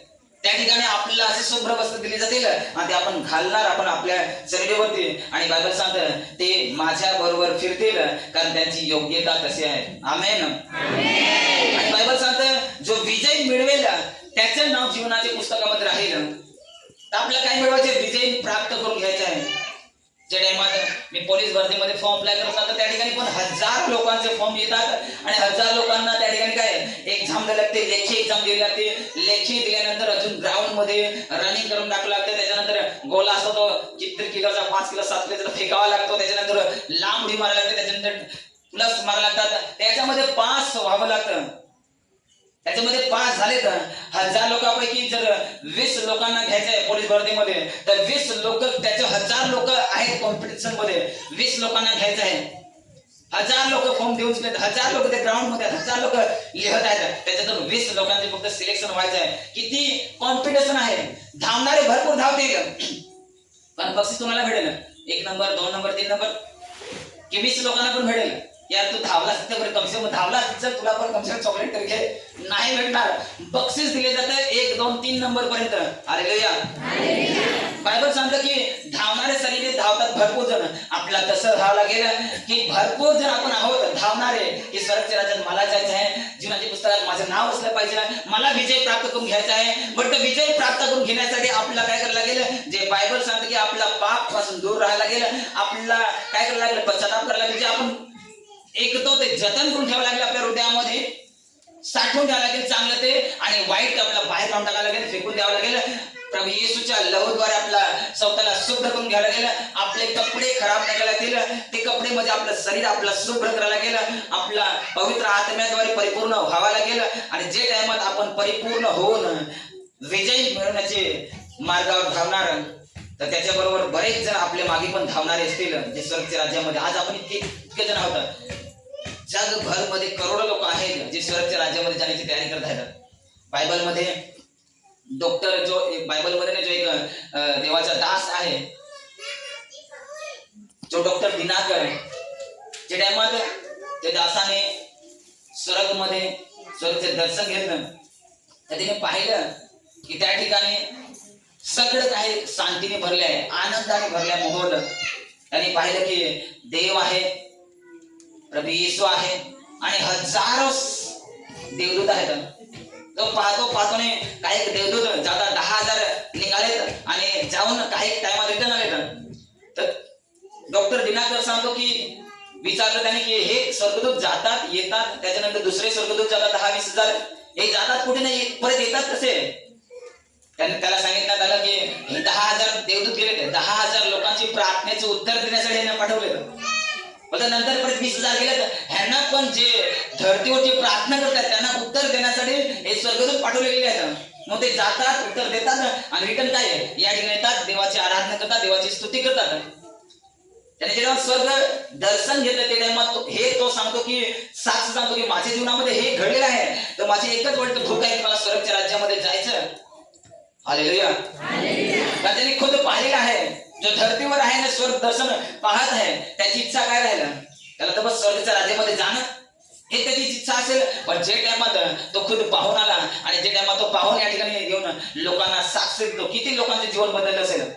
त्या ठिकाणी आपल्याला असे शुभ्र वस्त्र दिले जातील आणि ते आपण घालणार आपण आपल्या शरीरावरती. आणि बायबल सांगतं ते माझ्या बरोबर फिरतील, कारण त्यांची योग्यता तशी आहे. आमेन. आणि बायबल सांगतं जो विजय मिळवेल त्याचं नाव जीवनाच्या पुस्तकामध्ये राहील. तर आपल्याला काय मिळवायचे? विजय प्राप्त करून घ्यायचे आहे. ज्या टाइमात मी पोलीस भरतीमध्ये फॉर्म अप्लाय करत होता त्या ठिकाणी पण हजार लोकांचे फॉर्म येतात आणि हजार लोकांना त्या ठिकाणी काय एक्झाम द्यावी लागते, लेखी एक्झाम द्यावी लागते. लेखी दिल्यानंतर अजून ग्राउंड मध्ये रनिंग करून टाकलं लागतं. त्याच्यानंतर गोला असतो तो किती किलोचा, 5 किलो 7 किलोचा फेकावा लागतो. त्याच्यानंतर लांब उडी मारायला लागते, त्याच्यानंतर प्लस मारायला लागतात. त्याच्यामध्ये पास व्हावं लागतं. त्याच्यामध्ये पास झाले तर हजार लोकांपैकी जर 20 लोकांना घ्यायचं आहे पोलीस भरतीमध्ये, तर 20 लोक त्याचे हजार लोक आहेत कॉम्पिटिशन मध्ये, 20 लोकांना घ्यायचं आहे. हजार लोक फॉर्म देऊन शिकले, हजार लोक त्या ग्राउंड मध्ये, हजार लोक लिहत आहेत. त्याच्यातून 20 लोकांचे फक्त सिलेक्शन व्हायचं आहे. किती कॉम्पिटिशन आहे. धावणारे भरपूर धावतील, पण बक्षीस तुम्हाला भेटेल 1 नंबर 2 नंबर 3 नंबर की 20 लोकांना पण भेटेल. यार तू धावलास तर बरं, कमसे कम धावलास तर तुला पण कमसे कम चॉकलेट तरी घे. नाही भेटणार. बक्षीस दिले जाते 1 2 3 नंबर पर्यंत. हालेलुया. बायबल सांगतं की धावणारे सरीने धावतात भरपूर जण. आपल्याला तसं धावावं लागेल की भरपूर जण आपण आहोत धावणारे की स्वर्गाच्या राज्यात मला जायचं आहे, जीवनाच्या पुस्तकात माझं नाव असलं पाहिजे, मला विजय प्राप्त करून घ्यायचा आहे. बट विजय प्राप्त करून घेण्यासाठी आपल्याला काय करायला लागेल? जे बायबल सांगतं की आपला पाप पासून दूर राहायला लागेल. आपल्याला काय करायला लागेल? पश्चाताप करायला लागेल. जे आपण एक तो ते जतन करून ठेवावं लागेल, आपल्या हृदयामध्ये साठवून द्यावं लागेल चांगलं ते, आणि वाईट आपल्याला बाहेर काढून टाकावं लागेल, फेकून द्यावं लागेल. प्रभू येशूच्या लहूद्वारे आपला स्वतःला शुभ्र करून घ्यावं लागेल. आपले कपडे खराब नाही लागतील, ते कपडे म्हणजे आपलं शरीर आपलं शुभ्र करावं लागेल. आपला पवित्र आत्म्याद्वारे परिपूर्ण व्हावा लागेल. आणि जे टाइमात आपण परिपूर्ण होऊन विजय मिळवण्याचे मार्गावर धावणार, तर त्याच्याबरोबर बरेच जण आपल्या मागे पण धावणारे असतील जे स्वर्गाच्या राज्यामध्ये. आज आपण इतके जण आहोत, जगभर मध्ये करोडो लोक आहेत जे स्वर्गाच्या राज्यामध्ये जाण्याची तयारी करत आहेत. बायबलमध्ये डॉक्टर जो बायबलमध्ये जो एक देवाचा दास आहे, जो डॉक्टर दिनाकर, जे टाइमात त्या दासाने स्वर्गमध्ये स्वर्गाचे दर्शन घेतलं तर तिने पाहिलं की त्या ठिकाणी सगळं काही शांतीने भरले आहे, आनंदाने भरल्या मोहल. त्यांनी पाहिलं की देव आहे, प्रभू येशू आहे आणि हजारो देवदूत आहेत. तो पाहतो ने काही देवदूत जाता 10,000 निघालेत आणि जाऊन काही टायमात रिटर्न आलेत. तर डॉक्टर दिनाकर सांगतो की विचारलं त्याने की हे स्वर्गदूत जातात येतात, त्याच्यानंतर दुसरे स्वर्गदूत जातात 10-20,000, हे जातात कुठे नाही परत येतात कसे? त्याला सांगितलं त्याला की 10,000 देवदूत गेले, 10,000 लोकांची प्रार्थनेचं उत्तर देण्यासाठी यांना पाठवलेलं. नंतर परत 20,000 गेले. ह्यांना पण जे धरतीवरची प्रार्थना करतात त्यांना उत्तर देण्यासाठी हे स्वर्गदूत पाठवले गेले आहेत. मग ते जातात, उत्तर देतात आणि रिटर्न काय या ठिकाणी येतात, देवाची आराधना करतात, देवाची स्तुती करतात. त्याने जेव्हा स्वर्ग दर्शन घेतलं ते टाइमात हे तो सांगतो की साक्ष सांगतो की माझ्या जीवनामध्ये हे घडलेलं आहे, तर माझी एकच वाटतं भूक आहे की मला स्वर्गच्या राज्यामध्ये जायचं. हालेलुया. त्याने खुद पाहिलेलं आहे, जो धरतीवर आहे ना स्वर्ग दर्शन पाहत आहे, त्याची इच्छा काय राहिलं? त्याला तर बस स्वर्गच्या राज्यामध्ये जाणं हे त्याची इच्छा असेल. पण जे टाइमात तो खुद पाहून आला आणि जे टाइमात तो पाहून या ठिकाणी येऊन लोकांना साक्ष देतो, किती लोकांचे जीवन बदललं असेल.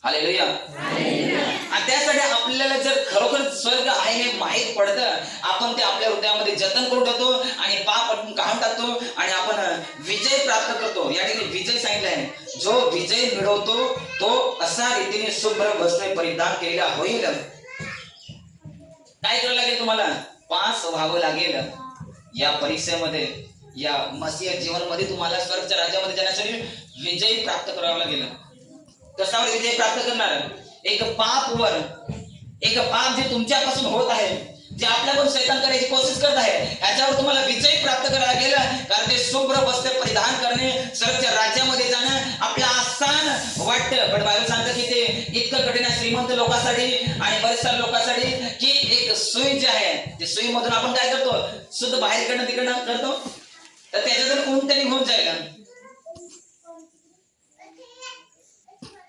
हालेलुया. आणि त्यासाठी आपल्याला जर खरोखर स्वर्ग आहे हे माहीत पडतं, आपण ते आपल्या हृदयामध्ये जतन करून ठेवतो आणि पाप काढून टाकतो आणि आपण विजय प्राप्त करतो. या ठिकाणी विजय सांगितलाय, जो विजय मिळवतो तो असा रीतीने शुभ्र वस्त्र परिधान केलेला होईल. काय करावं लागेल? तुम्हाला पास व्हावं लागेल या परीक्षेमध्ये, या मसीह जीवनमध्ये. तुम्हाला स्वर्गच्या राज्यामध्ये जाण्यासाठी विजय प्राप्त करावा लागेल. कशावर विजय प्राप्त करणार? एक पाप जे तुमच्यापासून होत आहे, जे आपल्याकडून शैतान करायची कोशिश करत आहे, याच्यावर तुम्हाला विजय प्राप्त करायला लागेल. कारण ते शुभ्र वस्त्र परिधान करणे, स्वर्गच्या राज्यामध्ये जाणं आपलं आसान वाटतं, पण बायबल सांगतं की ते इतकं कठीण आहे श्रीमंत लोकांसाठी आणि बरेचशा लोकांसाठी की एक सुई जी आहे, ते सुईमधून आपण काय करतो, शुद्ध बाहेर इकडनं तिकडनं करतो, तर त्याच्यातून ऊन तरी होऊन जाईल.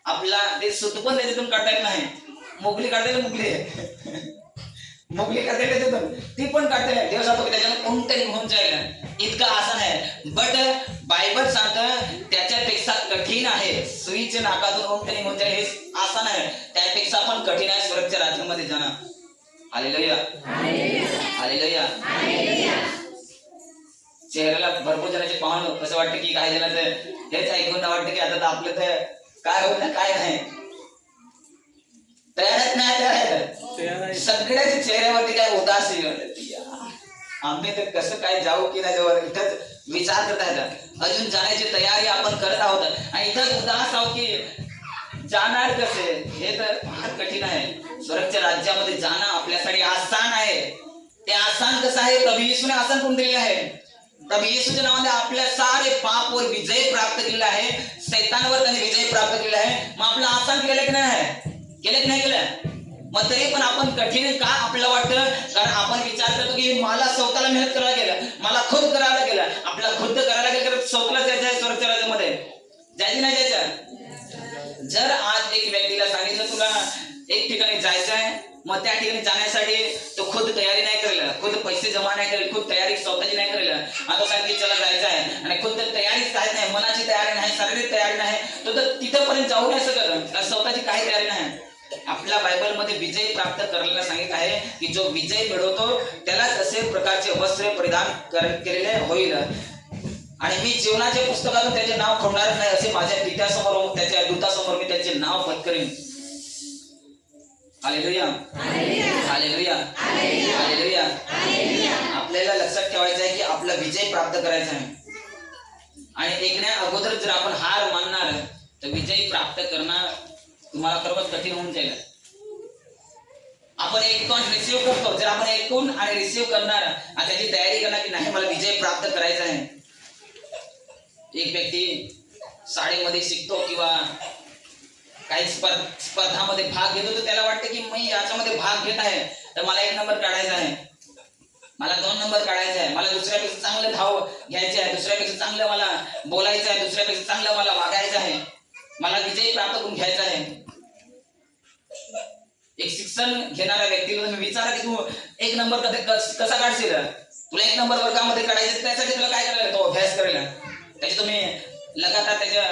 आपला ते सुत पण त्याच्यातून काढता येत नाही. मोगली काढता येईल, मोगली काढता येईल त्याच्यातून, ती पण काढता येईल. देव सांगतो की त्याच्यातून कोणतरी होऊन जाईल. इतकं आसान आहे. बट बायबल सांगतं त्याच्यापेक्षा कठीण आहे. सुईच्या नाकातून कोणतरी होऊन जाईल हे आसान आहे, त्यापेक्षा पण कठीण आहे स्वर्गच्या राज्यामध्ये जाणं. हालेलुया. हालेलुया. चेहऱ्याला भरपूर जणांचे पाहून कसं वाटतं की काही जणांचं हेच ऐकून वाटतं की आता आपलं तर काय होत काय नाही, तयारच नाही. सगळ्याच्या चेहऱ्यावरती काय उदासी, आम्ही तर कसं काय जाऊ की नाही जाऊ इथंच विचार करत आहेत. अजून जाण्याची तयारी आपण करत आहोत आणि इथंच उदास आहोत की जाणार कसे, हे तर फार कठीण आहे. स्वर्गच्या राज्यामध्ये जाणं आपल्यासाठी आसान आहे. ते आसान कसं आहे? प्रभू येशूने आसान करून दिलेलं आहे. प्रभू येशूच्या नावाने आपल्या सारे पापवर विजय प्राप्त केलेला आहे, शैतानवर त्याने विजय प्राप्त केलेला आहे. मग आपलं आसान केलेलं की नाही? केलं की नाही केलं? मग तरी पण आपण कठीण का आपल्याला वाटतं? कारण आपण विचार करतो की मला स्वतःला मेहनत करायला गेलं, मला खुद करायला गेलं, आपला खुद करायला गेलं तर स्वतःला जायचं आहे स्वर्गच्या राज्यामध्ये, जायचं नाही जायचं? जर आज एक व्यक्तीला सांगितलं तुला एक ठिकाणी जायचं आहे, मग त्या ठिकाणी जाण्यासाठी तो खुद तयारी नाही करेल, खुद पैसे जमा नाही करेल, खुद तयारी स्वतःची नाही करेल, आता सांग की चला जायचं आहे आणि खुद तयारीच काय नाही, मनाची तयारी नाही, शारीरिक तयारी नाही, तो तर तिथपर्यंत जाऊ नाही शकत, स्वतःची काही तयारी नाही. आपल्या बायबल मध्ये विजय प्राप्त करायला सांगितलं आहे की जो विजय मिळवतो त्यालाच असे प्रकारचे वस्त्र परिधान केलेले होईल. आणि मी जीवनाच्या पुस्तकातून त्याचे नाव खोडणार नाही, असे माझ्या पित्यासमोर त्याच्या दूतासमोर मी त्याचे नाव पत्करीन. हालेलुया. हालेलुया. हालेलुया. आपल्याला लक्षात ठेवायचं आहे की आपला विजय प्राप्त करायचा आहे आणि एक नाही अगोदर जर आपण हार मानणार तर विजय प्राप्त करणं तुम्हाला खरंच कठीण होऊन जाईल. आपण ऐकून रिसीव्ह करतो, जर आपण ऐकून आणि रिसीव्ह करणार आणि त्याची तयारी करणार की नाही मला विजय प्राप्त करायचा आहे. एक व्यक्ती शाळेमध्ये शिकतो किंवा काही स्पर्धामध्ये भाग घेतो तर त्याला वाटतं की मी याच्यामध्ये भाग घेत आहे तर मला 1 नंबर काढायचा आहे, मला 2 नंबर काढायचा आहे, मला दुसऱ्यापेक्षा चांगलं धाव घ्यायचे आहे, दुसऱ्यापेक्षा चांगलं मला बोलायचं आहे, दुसऱ्यापेक्षा चांगलं मला वागायचं आहे, मला विजय प्राप्त करून घ्यायचा आहे. एक शिक्षण घेणाऱ्या व्यक्तीला तुम्ही विचारा की तू 1 नंबर कसा काढशील, तुला 1 नंबर वर्गामध्ये काढायचं त्यासाठी तुला काय करायला, तो अभ्यास करायला, त्याचे तुम्ही लगातार त्याच्या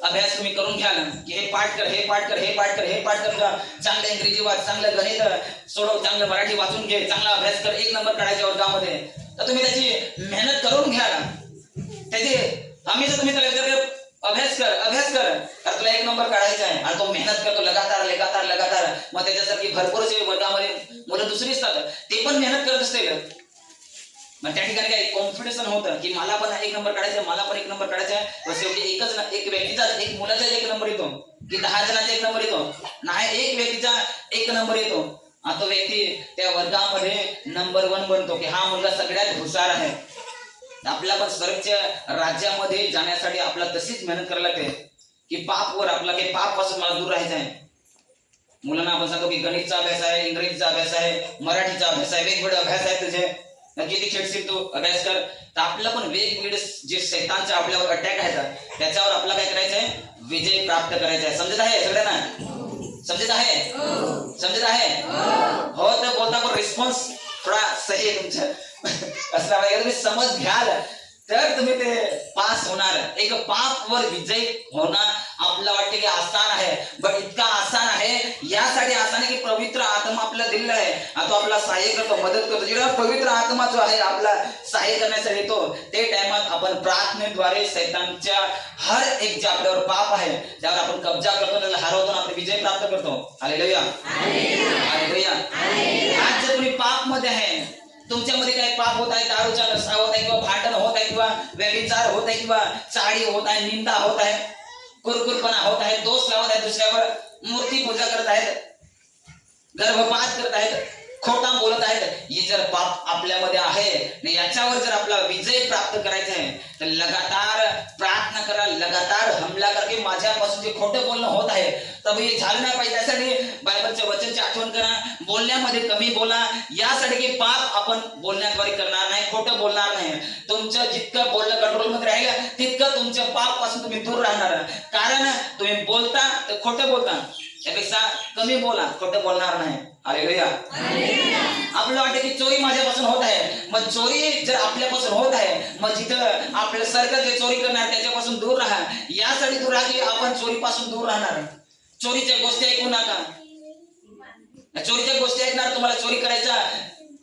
अभ्यास तुम्ही करून घ्याल की हे पाठ कर, हे पाठ कर, हे पाठ कर, हे पाठ कर, चांगलं इंग्रजी वाच, चांगलं गणित सोडव, चांगलं मराठी वाचून घे, चांगला अभ्यास कर, 1 नंबर काढायच्या वर्गामध्ये. तर तुम्ही त्याची मेहनत करून घ्या ना. त्याची हमेशा तुम्ही त्याला विचार अभ्यास कर, तर तुला 1 नंबर काढायचा आहे. आणि तो मेहनत करतो लगातार. मग त्याच्यासारखी भरपूरचे वर्गामध्ये मुलं दुसरी असतात, ते पण मेहनत करत असतील. मग त्या ठिकाणी काही कॉन्फिडन्स होतं की मला पण 1 नंबर काढायचा आहे, मला पण 1 नंबर काढायचा आहे. बस एवढी एक व्यक्तीचा, एक मुलाचा 1 नंबर येतो की 10 जणांचा 1 नंबर येतो? नाही, एक व्यक्तीचा 1 नंबर येतो. आणि तो व्यक्ती त्या वर्गामध्ये नंबर 1 बनतो की हा मुलगा सगळ्यात हुशार आहे. आपला पण स्वर्गच्या राज्यामध्ये जाण्यासाठी आपल्याला तशीच मेहनत करायला लागते की पापवर आपला काही पाप पासून मला दूर राहायचं आहे. मुलांना आपण सांगतो की गणितचा अभ्यास आहे, इंग्रजीचा अभ्यास आहे, मराठीचा अभ्यास आहे, वेगवेगळे अभ्यास आहे तुझे, किती खेळशील तू, अभ्यास कर. तर आपलं पण वेगवेगळे जे शैतानचे आपल्यावर अटॅक आहेत त्याच्यावर आपला काय करायचं आहे? विजय प्राप्त करायचा आहे. समजत आहे सगळ्यांना? समजत आहे? हो. तर बोलता पण रिस्पॉन्स थोडा सही आहे तुमचा असला पाहिजे. तुम्ही समज घ्याल तर तुम्ही ते पास होणार. एक पापवर विजय होणं आपल्याला वाटते की आसान आहे, पण इतका आसान आहे, यासाठी आसान आहे की पवित्र आत्मा आपल्याला दिलेला आहे. तो आपला सहाय्य करतो, मदत करतो. जेव्हा पवित्र आत्मा जो आहे आपला सहाय्य करण्यासाठी येतो, ते टाइमात आपण प्रार्थनेद्वारे शैतानच्या हर एक जे आपल्यावर पाप आहे त्यावर आपण कब्जा करतो, त्याला हरवतो, आपण विजय प्राप्त करतो. हालेलुया. आज जर तुम्ही पाप मध्ये आहे, तुमच्यामध्ये काही पाप होत आहे, दारूचा नशा होत आहे, किंवा भांडण होत आहे, किंवा व्यभिचार होत आहे, किंवा चाडी होत आहे, निंदा होत आहे, कुरकुरपणा होत आहे, दोष लावत आहे दुसऱ्यावर, मूर्ती पूजा करत आहेत, गर्भपात करत आहेत, खोटा बोलत आहेत, हे जर पाप आपल्यामध्ये आहे, याच्यावर जर आपला विजय प्राप्त करायचा आहे तर लगातार प्रार्थना करा, लगातार हमला करके माझ्यापासून जे खोटं बोलणं होत आहे तर हे झालं नाही पाहिजे. त्यासाठी बायबलच्या वचनची आठवण करा, बोलण्यामध्ये कमी बोला, यासाठी की पाप आपण बोलण्याद्वारे करणार नाही, खोटं बोलणार नाही. तुमचं जितकं बोलणं कंट्रोल मध्ये राहिलं तितकं तुमच्या पाप पासून तुम्ही दूर राहणार. कारण तुम्ही बोलता तर खोटं बोलता, त्यापेक्षा कमी बोला, खोटं बोलणार नाही. हालेलुया. आपल्याला वाटतं की चोरी माझ्यापासून होत आहे, मग चोरी जर आपल्यापासून होत आहे, मग जिथं आपल्या सारखं जे चोरी करणार त्याच्यापासून दूर राहा. यासाठी दूर राहा की आपण चोरीपासून दूर राहणार. चोरीच्या गोष्टी ऐकू नका. चोरीच्या गोष्टी ऐकणार, तुम्हाला चोरी करायचा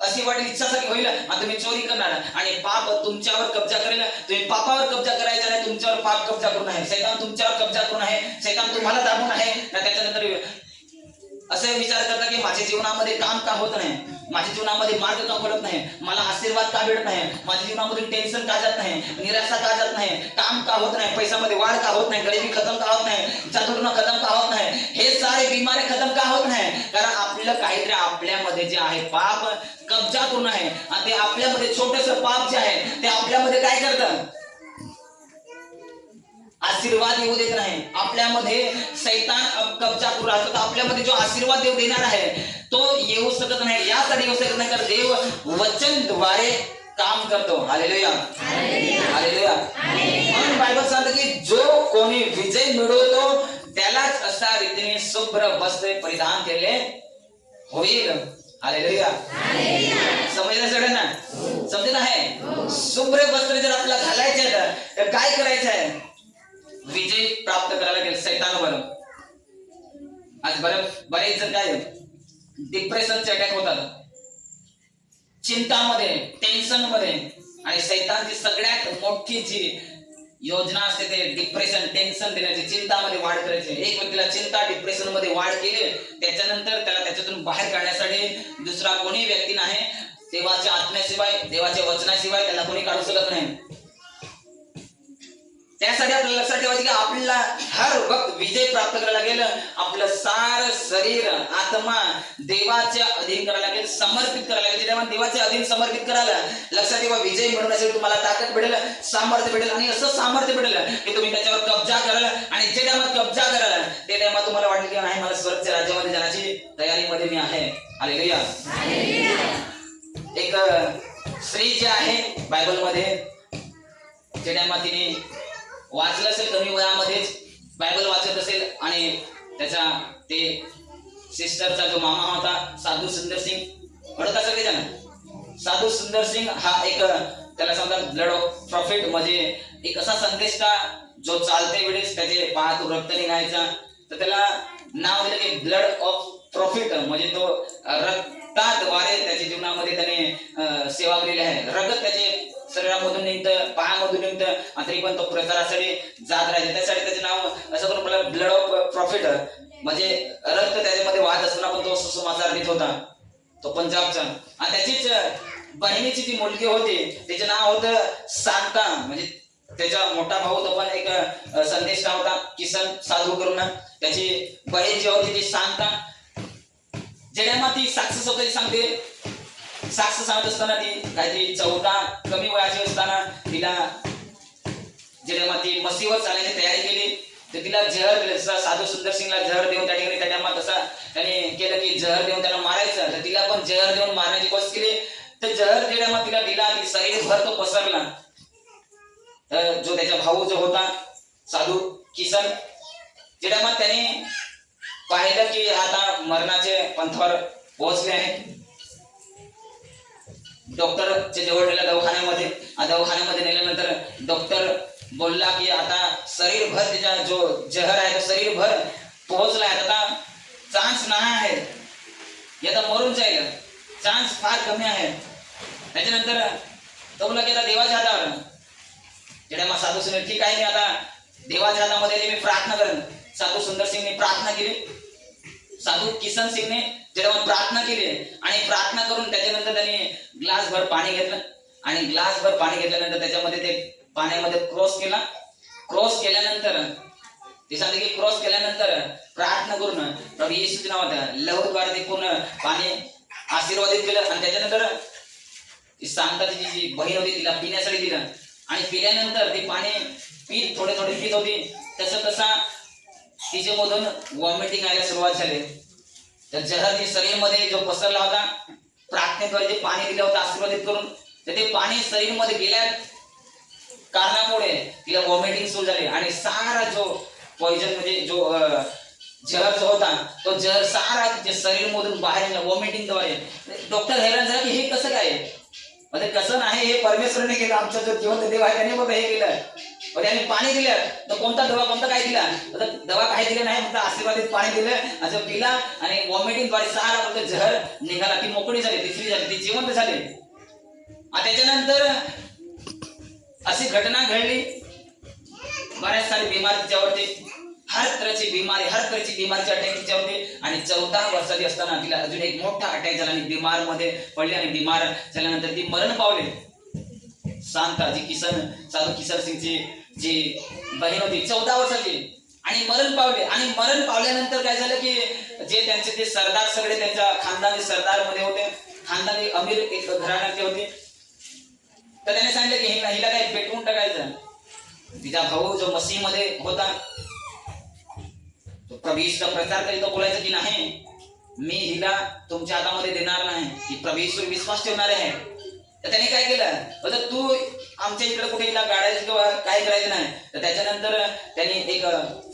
अशी वाटेल इच्छासाठी होईल, तुम्ही चोरी करणार आणि पाप तुमच्यावर कब्जा करेल. तुम्ही पापावर कब्जा करायचा नाही, तुमच्यावर पाप कब्जा करून आहे. शैतान तुमच्यावर कब्जा करून आहे, शैतान तुम्हाला दाबून आहे. त्याच्यानंतर असे विचार करता की माझ्या जीवनामध्ये काम का होत नाही, माझ्या जीवनामध्ये मार्ग का फळत नाही, मला आशीर्वाद का भेटत नाही, माझ्या जीवनामध्ये टेन्शन का जात नाही, निराशा का जात नाही, काम का होत नाही, पैशामध्ये वाढ का होत नाही, गरिबी खतम का होत नाही, चतुर्न खतम का होत नाही, हे सारे बिमारी खतम का होत नाही. कारण आपलं काहीतरी आपल्यामध्ये जे आहे पाप कब्जा करून आहे, आणि ते आपल्यामध्ये छोटस पाप जे आहे ते आपल्यामध्ये काय करतं? आशीर्वाद येऊ देत नाही. आपल्यामध्ये शैतान कब्जा करून राहतो, तर आपल्यामध्ये जो आशीर्वाद देव देणार आहे तो येऊ शकत नाही. यासाठी येऊ शकत नाही कारण देव वचनद्वारे काम करतो. हालेलुया. हालेलुया. म्हणून बायबल सांगते की जो कोणी विजय मिळवतो त्यालाच अशा रीतीने शुभ्र वस्त्र परिधान केले होईल. हालेलुया. समजलं सगळ्यांना? समजत आहे? शुभ्र वस्त्र जर आपल्याला घालायचे तर काय करायचं आहे? विजय प्राप्त करायला गेलं शैतानावर. आज बरेच जण काय डिप्रेशनचे अटॅक होतात, चिंतामध्ये, टेन्शन मध्ये, आणि शैतानची सगळ्यात मोठी जी योजना असते ते डिप्रेशन, टेन्शन देण्याची, चिंतामध्ये वाढ करायची. एक व्यक्तीला चिंता, डिप्रेशन मध्ये वाढ केली, त्याच्यानंतर त्याला त्याच्यातून बाहेर काढण्यासाठी दुसरा कोणी व्यक्ती नाही, देवाच्या आत्म्याशिवाय, देवाच्या वचनाशिवाय त्याला कोणी काढू शकत नाही. त्यासाठी आपल्याला लक्षात ठेवायचं की आपल्याला हर वक्त विजय प्राप्त करायला गेलं, आपलं सार शरीर, आत्मा देवाच्या अधीन करायला लागेल, समर्पित करायला लागेल. जेव्हा देवाच्या अधीन समर्पित करायला लक्षात ठेवा, विजय मिळवण्यासाठी तुम्हाला ताकद भेटेल, सामर्थ्य भेटेल, आणि असं सामर्थ्य भेटेल की तुम्ही त्याच्यावर कब्जा कराल. आणि जे टाइमात कब्जा कराल ते टाइमात तुम्हाला वाटेल की नाही, मला स्वर्गच्या राज्यामध्ये जाण्याची तयारीमध्ये मी आहे. हालेलुया. एक स्त्री जी आहे बायबलमध्ये, जे टाइमात तिने वाचलं असेल, कमी वयामध्येच बायबल वाचत असेल, आणि त्याचा ते सिस्टरचा जो मामा होता साधू सुंदर सिंग, ओळखता सगळे जण. साधू सुंदर सिंग हा एक, त्याला सांगतात ब्लड ऑफ प्रॉफिट, म्हणजे एक असा संदेश का जो चालते वेळेस त्याचे पायातून रक्त निघायचा, तर त्याला नाव दिलं की ब्लड ऑफ प्रॉफिट म्हणजे तो रक्ताद्वारे त्याच्या जीवनामध्ये त्याने सेवा केलेली आहे. रगत त्याचे शरीरामधून निघतं, पायामधून निघतं, तरी पण तो प्रचारासाठी जात राहायचे. त्यासाठी त्याचे नाव असं करून मला ब्लड ऑफ प्रॉफिट म्हणजे रक्त त्याच्यामध्ये वाहत असताना पण तो सुसमाचार देत होता, तो पंजाबचा. आणि त्याचीच बहिणीची जी मुलगी होती त्याचे नाव होतं सांता, म्हणजे त्याचा मोठा भाऊ तो पण एक संदेश होता किसन साधू करून. त्याची बहीण जी होती ती सांता. जेव्हा ती साक्ष स्वतःची सांगते, साक्ष सांगत असताना ती काहीतरी 14 कमी वयाची असताना तिला जेव्हा ती मसीवर चालण्याची तयारी केली तर तिला जहर दिलं. जसा साधू सुंदर सिंगला जहर देऊन त्या ठिकाणी त्या तसा त्याने केलं की जहर देऊन त्याला मारायचं, तर तिला पण जहर देऊन मारण्याची कोशिश केली. तर जहर जेव्हा तिला दिला ती शरीरभर तो पसरला. तर जो त्याचा भाऊ जो होता साधू किसन, जेव्हा त्याने पाहिलं की आता मरणाचे पंथावर पोहोचले आहे, डॉक्टरच्या जवळ नेला दवाखान्यामध्ये नेल्यानंतर डॉक्टर बोलला की आता शरीरभर त्याचा जो जहर आहे तो शरीरभर पोहोचला आहे, आता चान्स नाही आहे, आता मरून जाईल, चान्स फार कमी आहे. त्याच्यानंतर तो बोलला की आता देवाच्या हातावर. जेव्हा साधू सुंदर ठीक आहे, मी आता देवाच्या हातामध्ये मी प्रार्थना करेन. साधू सुंदर सिंगने प्रार्थना केली, साधू किसन सिंगने जेव्हा प्रार्थना केली आणि प्रार्थना करून त्याच्यानंतर त्याने ग्लासभर पाणी घेतलं आणि ग्लासभर पाणी घेतल्यानंतर त्याच्यामध्ये ते पाण्यामध्ये क्रॉस केल्यानंतर ते सांगते की क्रॉस केल्यानंतर प्रार्थना करून प्रभू येशूच्या नावात लहूद्वारे ते पूर्ण पाणी आशीर्वादित केलं. आणि त्याच्यानंतर सांगता तिची जी बहीण होती तिला पिण्यासाठी दिलं आणि पिल्यानंतर ते पाणी थोडे पित होती. तसा तिच्यामधून वॉमिटिंग यायला सुरुवात झाली. तर जहर ती शरीरमध्ये जो पसरला होता प्रार्थनेद्वारे जे पाणी दिलं होतं आशीर्वादित करून, तर ते पाणी शरीरमध्ये गेल्या कारणामुळे तिला वॉमिटिंग सुरू झाली आणि सारा जो पॉइझन म्हणजे जो जहर जो होता तो जहर सारा तिच्या शरीरमधून बाहेर गेला वॉमिटिंगद्वारे. डॉक्टर हैराण झाला की हे कसं काय, म्हणजे कसं नाही, हे परमेश्वराने केलं, आमचा जो जिवंत देव आहे त्याने बघ हे केलं. त्याने पाणी दिलं तर कोणता काय दिला, दवा काय दिला नाही, फक्त आशीर्वादित पाणी दिलं असं पिला आणि वॉमिटिंगद्वारे सारा फक्त जहर निघाला. ती मोकळी झाली, ती फ्री झाली, ती जिवंत झाली. त्याच्यानंतर अशी घटना घडली, बऱ्याच सारी बिमारी तिच्यावरती, हर तऱ्हेची बिमारीची अटॅक तिच्यावरती. आणि 14 वर्षाची असताना तिला अजून एक मोठा अटॅक झाला आणि बिमार मध्ये पडली आणि बिमार झाल्यानंतर ती मरण पावली. सांता जी साधू किसन सिंगची जी बहीण होती 14 वर्षाची आणि मरण पावले. आणि मरण पावल्यानंतर काय झालं की जे त्यांचे ते सरदार सगळे त्यांच्या खानदानी सरदार मध्ये होते, खानदानी अमीर एक घराण्याचे होते, तर त्याने सांगितलं की हिला काय पेटवून टाकायचं. तिचा भाऊ जो मसीह मध्ये होता तो प्रभू येशूचा प्रचार करीत बोलायचं की नाही, मी हिला तुमच्या हातामध्ये देणार नाही, ही प्रभू येशूवर विश्वास ठेवणार आहे. तर त्याने काय केलं, तू आमच्या इकडे कुठे हिला गाडायचं किंवा काय करायचं नाही. तर त्याच्यानंतर त्यांनी एक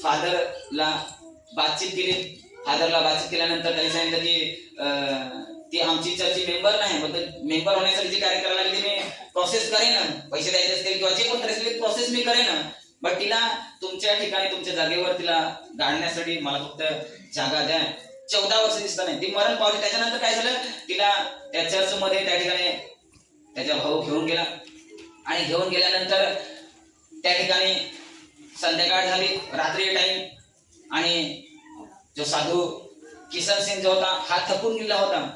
फादरला बातचीत केल्यानंतर त्यांनी सांगितलं की ती आमची चर्चची मेंबर नाही, मेंबर होण्यासाठी जे कार्य करायला लागले मी प्रोसेस करेन, पैसे द्यायचे असतील किंवा जे पण करायचे प्रोसेस मी करेन, बट तिला तुमच्या ठिकाणी तुमच्या जागेवर तिला गाडण्यासाठी मला फक्त जागा द्या. 14 वर्ष दिसत नाही, ती मरण पावली. त्याच्यानंतर काय झालं, तिला त्या चर्च मध्ये त्या ठिकाणी त्याचा भाऊ घेऊन गेला आणि घेऊन गेल्यानंतर त्या ठिकाणी संध्याकाळ झाली, रात्री टाइम, आणि जो साधू किसन सिंग जो होता हा थकून गेला होता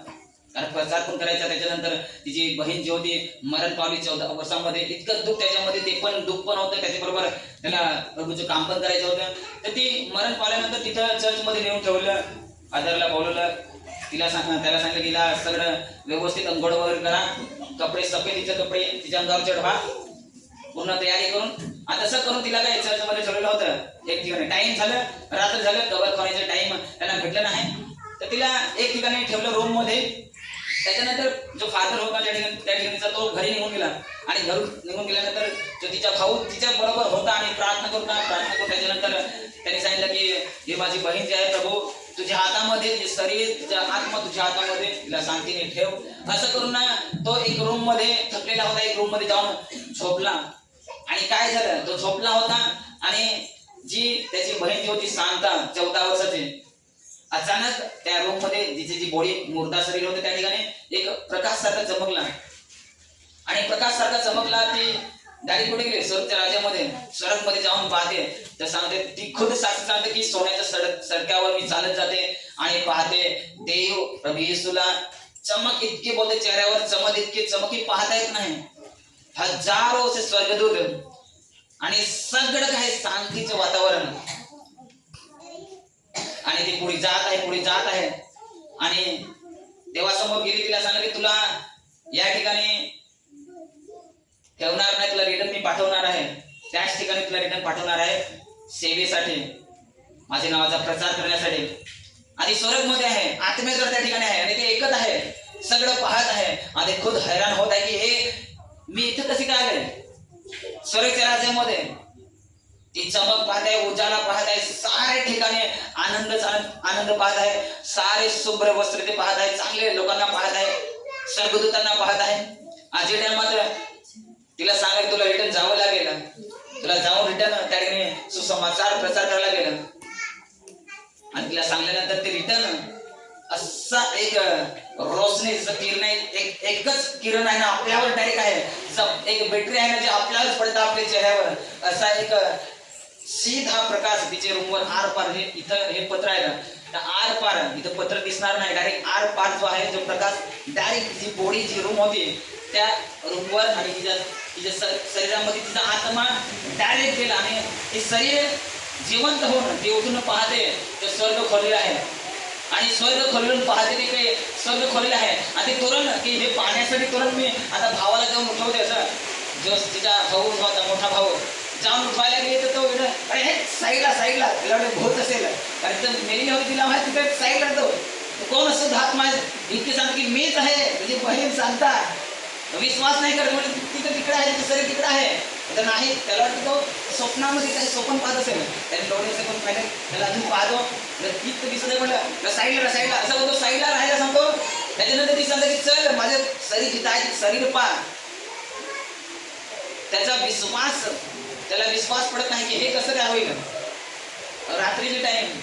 कारण प्रचार पण करायचा. त्याच्यानंतर तिची बहीण जी होती मरण पावली 14 वर्षांमध्ये. इतकं दुःख त्याच्यामध्ये, ते पण दुःख पण होतं, त्याच्याबरोबर त्याला प्रभूचं काम पण करायचं होतं. तर ती मरण पावल्यानंतर तिथं चर्चमध्ये नेऊन ठेवलं, फादरला बोलवलं, त्याला सांगितलं की तिला सगळं व्यवस्थित अंघोळ वगैरे करा, कपडे सफेदीचे कपडे तिच्या अंगावर चढवा, पूर्ण तयारी करून. आणि तसं करून तिला काय चर्चमध्ये ठेवलेलं होतं. एक ठिकाणी टाइम झालं, रात्र झालं, कबर खोण्याचं टाइम त्यांना भेटलं नाही, तर तिला एक ठिकाणी ठेवलं रूम मध्ये. त्याच्यानंतर जो फादर होता त्या ठिकाणीचा तो घरी निघून गेला आणि घरून निघून गेल्यानंतर जो तिचा भाऊ तिच्या बरोबर होता आणि प्रार्थना करून त्याच्यानंतर त्यांनी सांगितलं की ही माझी बहीण जी आहे, प्रभू तुझ्या हातामध्ये, शरीर तुझ्या आत्मा तुझ्या हातामध्ये, तिला शांतीने ठेव. असं करून ना तो एक रूम मध्ये थकलेला होता, एक रूम मध्ये जाऊन झोपला. आणि काय झालं, तो झोपला होता आणि जी त्याची बहीण जी होती सांता 14 वर्षाची, अचानक त्या रूम मध्ये जिचे जी बॉडी मुर्दा शरीर होते त्या ठिकाणी एक प्रकाश सारखा चमकला आणि प्रकाश सारखा चमकला. ती डॅडी कुठे गेले? स्वर्गच्या राज्यामध्ये. स्वर्ग मध्ये जाऊन पाहते तर सांगते, ती खुद साक्षी सांगते की सोन्याच्या सडक्यावर मी चालत जाते आणि पाहते देव प्रभू येशूला चमक इतके बोलते, चेहऱ्यावर चमक इतके चमकी पाहता येत नाही. हजारो असे स्वर्गदूत आणि सगळं काही शांतीचं वातावरण आणि ती पुढे जात आहे आणि देवासमोर गेली. तिला सांगितलं की तुला या ठिकाणी ठेवणार नाही, तुला रिटर्न मी पाठवणार आहे. त्याच ठिकाणी तुला रिटर्न पाठवणार आहे सेवेसाठी, माझ्या नावाचा प्रचार करण्यासाठी. आणि स्वर्ग मध्ये आहे, आत्मेतर त्या ठिकाणी आहे आणि ते ऐकत आहे, सगळं पाहत आहे आणि खुद हैराण होत आहे की हे मी इथे कशी काय आले. स्वर्गच्या राज्यामध्ये ती चमक पाहत आहे, उजाला पाहत आहे, सारे ठिकाणी आनंद पाहत आहे, सारे शुभ्र वस्त्र ते पाहत आहे, चांगले लोकांना पाहत आहे, स्वर्गदूतांना पाहत आहे. आजच्या टाइमात तिला सांगायला तुला रिटर्न जावं लागेल, तुला जाऊन रिटर्न त्या ठिकाणी सुसमाचार प्रचार करायला लागेल. आणि तिला सांगल्यानंतर ते रिटर्न असा एक रोशनीचं किरण आहे, एकच किरण आहे ना आपल्यावर डायरेक्ट आहे, एक बॅटरी आहे ना जे आपल्यावर पडतं आपल्या चेहऱ्यावर. असा एक सीधा प्रकाश तिचे रूमवर आर पार. हे इथं हे पत्र आहे ना, आर पार इथं पत्र दिसणार नाही, डायरेक्ट आर पार जो आहे जो प्रकाश डायरेक्ट जी बॉडी जी रूम होती त्या रूमवर आणि तिच्या शरीरामध्ये तिचा आत्मा डायरेक्ट गेला आणि ते शरीर जिवंत होऊन ते उठून पाहते ते स्वर्ग खोललेलं आहे आणि स्वर्ग खोलून पाहते ते काही स्वर्ग खोललेलं आहे. आणि ते तोरण की हे पाहण्यासाठी तोरण मी आता भावाला जाऊन उठवते. असं जो तिचा भाऊ होता मोठा भाऊ जाऊन उठवायला गेले तर तो अरे हे साईडला तिला भूत असेल कारण तर मेली होती तिला माहिती तिथे साईडला तो कोण असतो धात माझ इतके सांगतो की मीच आहे तुझी बहीण सांगता विश्वास नाही करत म्हणजे तिकडे तिकडे आहे तिकडे तिकडे आहे तर नाही. त्याला वाटतं तो स्वप्नामध्ये काही स्वप्न पाहत असेल त्याने डोळे पण पाहिले त्याला अजून पाहतो तिथं दिसत आहे म्हटलं साईडला असं बोलतो साईडला राहायला सांगतो. त्याच्यानंतर ती सांगतो की चल माझं शरीर जिथं आहे शरीर पहा. त्याला विश्वास पडत नाही की हे कसं काय होईल. रात्रीचे टाइम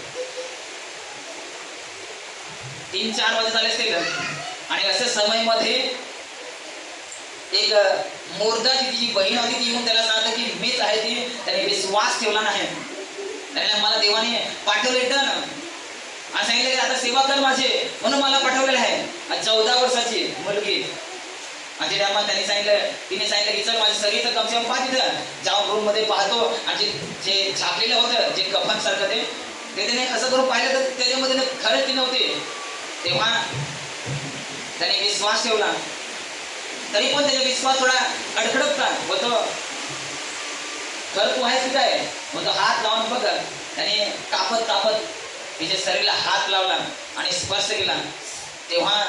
3-4 वाजता झाले असतील आणि अशा समयमध्ये एक मुर्दाची जी बहीण होती ती येऊन त्याला सांगतं की मीच आहे ती. त्याने विश्वास ठेवला नाही. त्याने मला देवाने पाठवले रिटर्न आणि सांगितलं की आता सेवा कर माझे म्हणून मला पाठवलेलं आहे. 14 वर्षाची मुलगी आणि त्यामुळे तिने सांगितलं की चल माझं शरीर तर कमसे कम पाहा तिथं जाऊन रूम मध्ये पाहतो आणि जे झाकलेलं होतं जे कफन सारखं ते त्याने असं करून पाहिलं तर त्याच्यामध्ये खरंच ती नव्हती. तेव्हा त्याने विश्वास ठेवला तरी पण त्याचा विश्वास थोडा अडखडकता होतो. खरं तू आहेस की काय म्हणतो हात लावून बघ. त्याने कापत तिच्या शरीराला हात लावला आणि स्पर्श केला. तेव्हा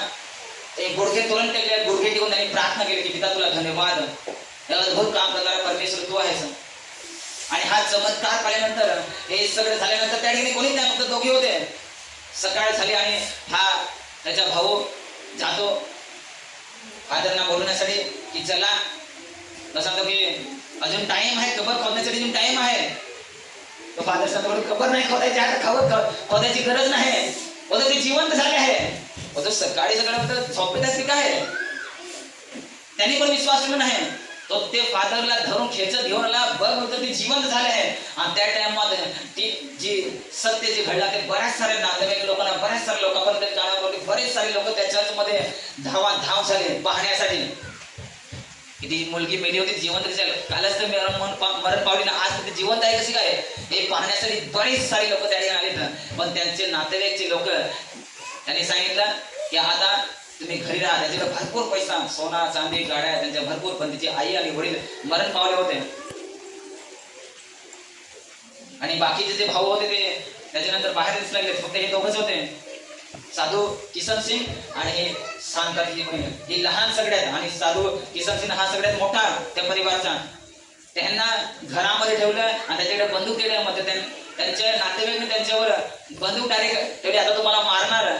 ते गुडघे तोरण टेकले गुडघे टिकून त्यांनी प्रार्थना केली की पिता तुला धन्यवाद अद्भुत काम करणारा परमेश्वर तू आहेस. आणि हा चमत्कार पाहिल्यानंतर हे सगळं झाल्यानंतर त्या ठिकाणी कोणीच नाही फक्त दोघे होते. सकाळ झाली आणि हा त्याचा भाऊ जातो फादरना बोलवण्यासाठी की चला सांगतो की अजून टाइम आहे कबर खोदण्यासाठी अजून टाइम आहे. तो फादर सांगतो कबर नाही खोदायची आता खोदायची गरज नाही बोलतो ते जिवंत झाले आहे. बोलतो सकाळी झोपेत काय त्यांनी पण विश्वास ठेवला नाही. तो ते फादरला धरून खेचत घेऊन आला बघ बोलतो ते जिवंत झाले आहे. आणि त्या टाइमात ती जी सत्य जे घडला ते बऱ्याच सारे नातेवाईक लोकांना बऱ्याच सारे लोकांपर्यंत जाण्यावर बरेच सारे लोक त्या चर्चमध्ये धाव झाले पाहण्यासाठी की ती मुलगी मेली होती जिवंत कालच तर मरण पावली ना आज ते जिवंत आहे कशी काय हे पाहण्यासाठी बरेच सारे लोक त्या ठिकाणी आले. पण त्यांचे नातेवाईकचे लोक त्यांनी सांगितलं की आता तुम्ही घरी राहा. त्याच्याकडे भरपूर पैसा सोना चांदी गाड्या त्यांच्या भरपूर पण तिची आई आणि वडील मरण पावले होते आणि बाकीचे जे भाऊ होते ते त्याच्यानंतर बाहेर दिसू लागले. फक्त हे दोघंच होते साधू किसन सिंग आणि हे सांगताची बहीण ही लहान सगळ्यात आणि साधू किसन सिंग हा सगळ्यात मोठा त्या परिवारचा. त्यांना घरामध्ये ठेवलं आणि त्याच्याकडे बंदूक दिले. मग त्यांच्या नातेवाईकांनी त्यांच्यावर बंदूक डायरेक्ट ठेवली आता तुम्हाला मारणार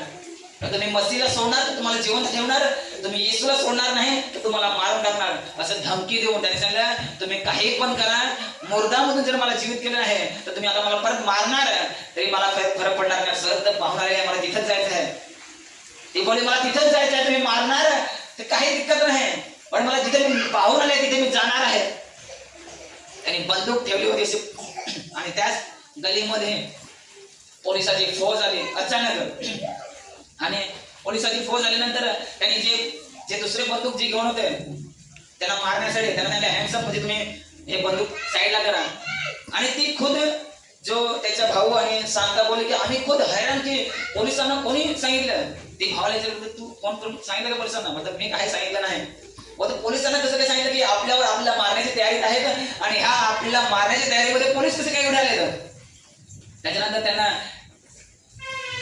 तर तुम्ही मसीला सोडणार तर तुम्हाला जिवंत ठेवणार, तुम्ही येशूला सोडणार नाही तर तुम्हाला मारून टाकणार, असं धमकी देऊन त्याने सांगितलं तुम्ही काही पण करा, मुर्दामधून जर मला जीवित केलं आहे तर तुम्ही आता मला परत मारणार तरी मला फरक पडणार नाही. सर तर पाहुणार आहे, मला तिथंच जायचं आहे. ती बोलली मला तिथंच जायचं आहे, तुम्ही मारणार तर काही दिक्कत नाही, पण मला जिथे मी पाहून आले तिथे मी जाणार आहे. त्यांनी बंदूक ठेवली होती आणि त्याच गलीमध्ये पोलिसाची फौज आली अचानक. आणि पोलिसाची फौज आल्यानंतर त्यांनी जे दुसरे बंदूक जे घेऊन होते त्यांना मारण्यासाठी त्यांना हँड्सअप मध्ये तुम्ही हे बंदूक साईडला करा. आणि ती खुद जो त्याचा भाऊ आणि सांगता बोलले की आम्ही खुद हैराण की पोलिसांना कोणी सांगितलं. ती भावाला विचारलं तू कोण सांगितलं का पोलिसांना, मतलब मी काही सांगितलं नाही. पोलिसांना कसं काय सांगितलं की आपल्याला मारण्याची तयारीत आहेत आणि ह्या आपल्याला मारण्याच्या तयारीमध्ये पोलीस कसे काय उडाले. त्याच्यानंतर त्यांना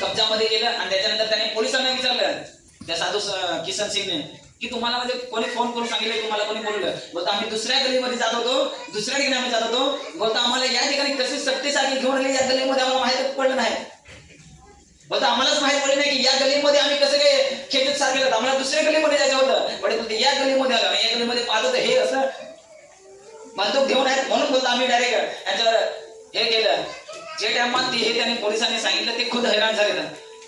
कब्जामध्ये गेलं आणि त्याच्यानंतर त्याने पोलिसांना विचारलं त्या साधू किसन सिंगने की तुम्हाला म्हणजे कोणी फोन करून सांगितलं, तुम्हाला कोणी बोललं. बोलता आम्ही दुसऱ्या गलीमध्ये जात होतो, दुसऱ्या ठिकाणी आम्ही जात होतो. बोलता आम्हाला या ठिकाणी कशी सक्तीसाठी घेऊन आले या गलीमध्ये आम्हाला माहिती पडलं नाही. बोलता आम्हालाच माहित पडलं नाही की या गलीमध्ये आम्ही कसं काय खेचत सारखे होतं, आम्हाला दुसऱ्या गलीमध्ये जायचं होतं. पण या गलीमध्ये आलो, या गलीमध्ये पाहत होतं हे असं बंदूक घेऊन आहेत म्हणून बोलता आम्ही डायरेक्ट यांच्यावर हे केलं. जे टायमात हे त्यांनी पोलिसांनी सांगितलं ते खुद हैराण झाले.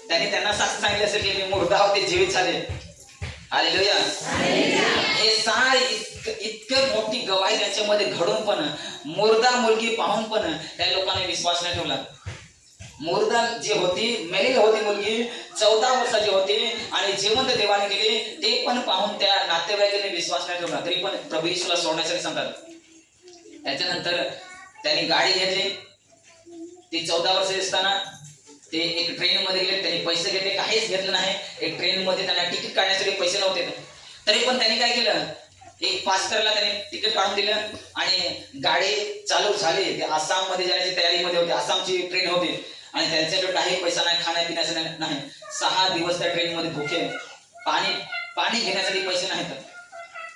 त्यांनी त्यांना साक्ष सांगितलं असेल की मी मुर्दा होते जीवित झाले. हालेलुया. हे सार इतकं मोठी गवाही त्यांच्यामध्ये घडून पण मुर्दा मुलगी पाहून पण त्या लोकांनी विश्वास नाही ठेवला. मुर्दा जी होती, मेलेली होती मुलगी 14 वर्षाची होती आणि जिवंत देवाने केली ते पण पाहून त्या नातेवाईकांनी विश्वास नाही ठेवला, तरी पण प्रभू येशूला सोडण्यासाठी सांगतात. त्याच्यानंतर त्यांनी गाडी घेतली. ती 14 वर्ष असताना ते एक ट्रेन मध्ये गेले. त्यांनी पैसे घेतले, काहीच घेतलं नाही. एक ट्रेन मध्ये त्यांना तिकीट काढण्यासाठी पैसे नव्हते, तरी पण त्यांनी काय केलं, एक पास्टरला त्यांनी तिकीट काढून दिलं आणि गाडी चालू झाली. ते आसाम मध्ये जाण्याची तयारीमध्ये होते, आसामची ट्रेन होती आणि त्यांच्याकडे काही पैसा नाही, खाण्यापिण्याचा नाही. 6 दिवस त्या ट्रेन मध्ये भुके, पाणी घेण्यासाठी पैसे नाहीत.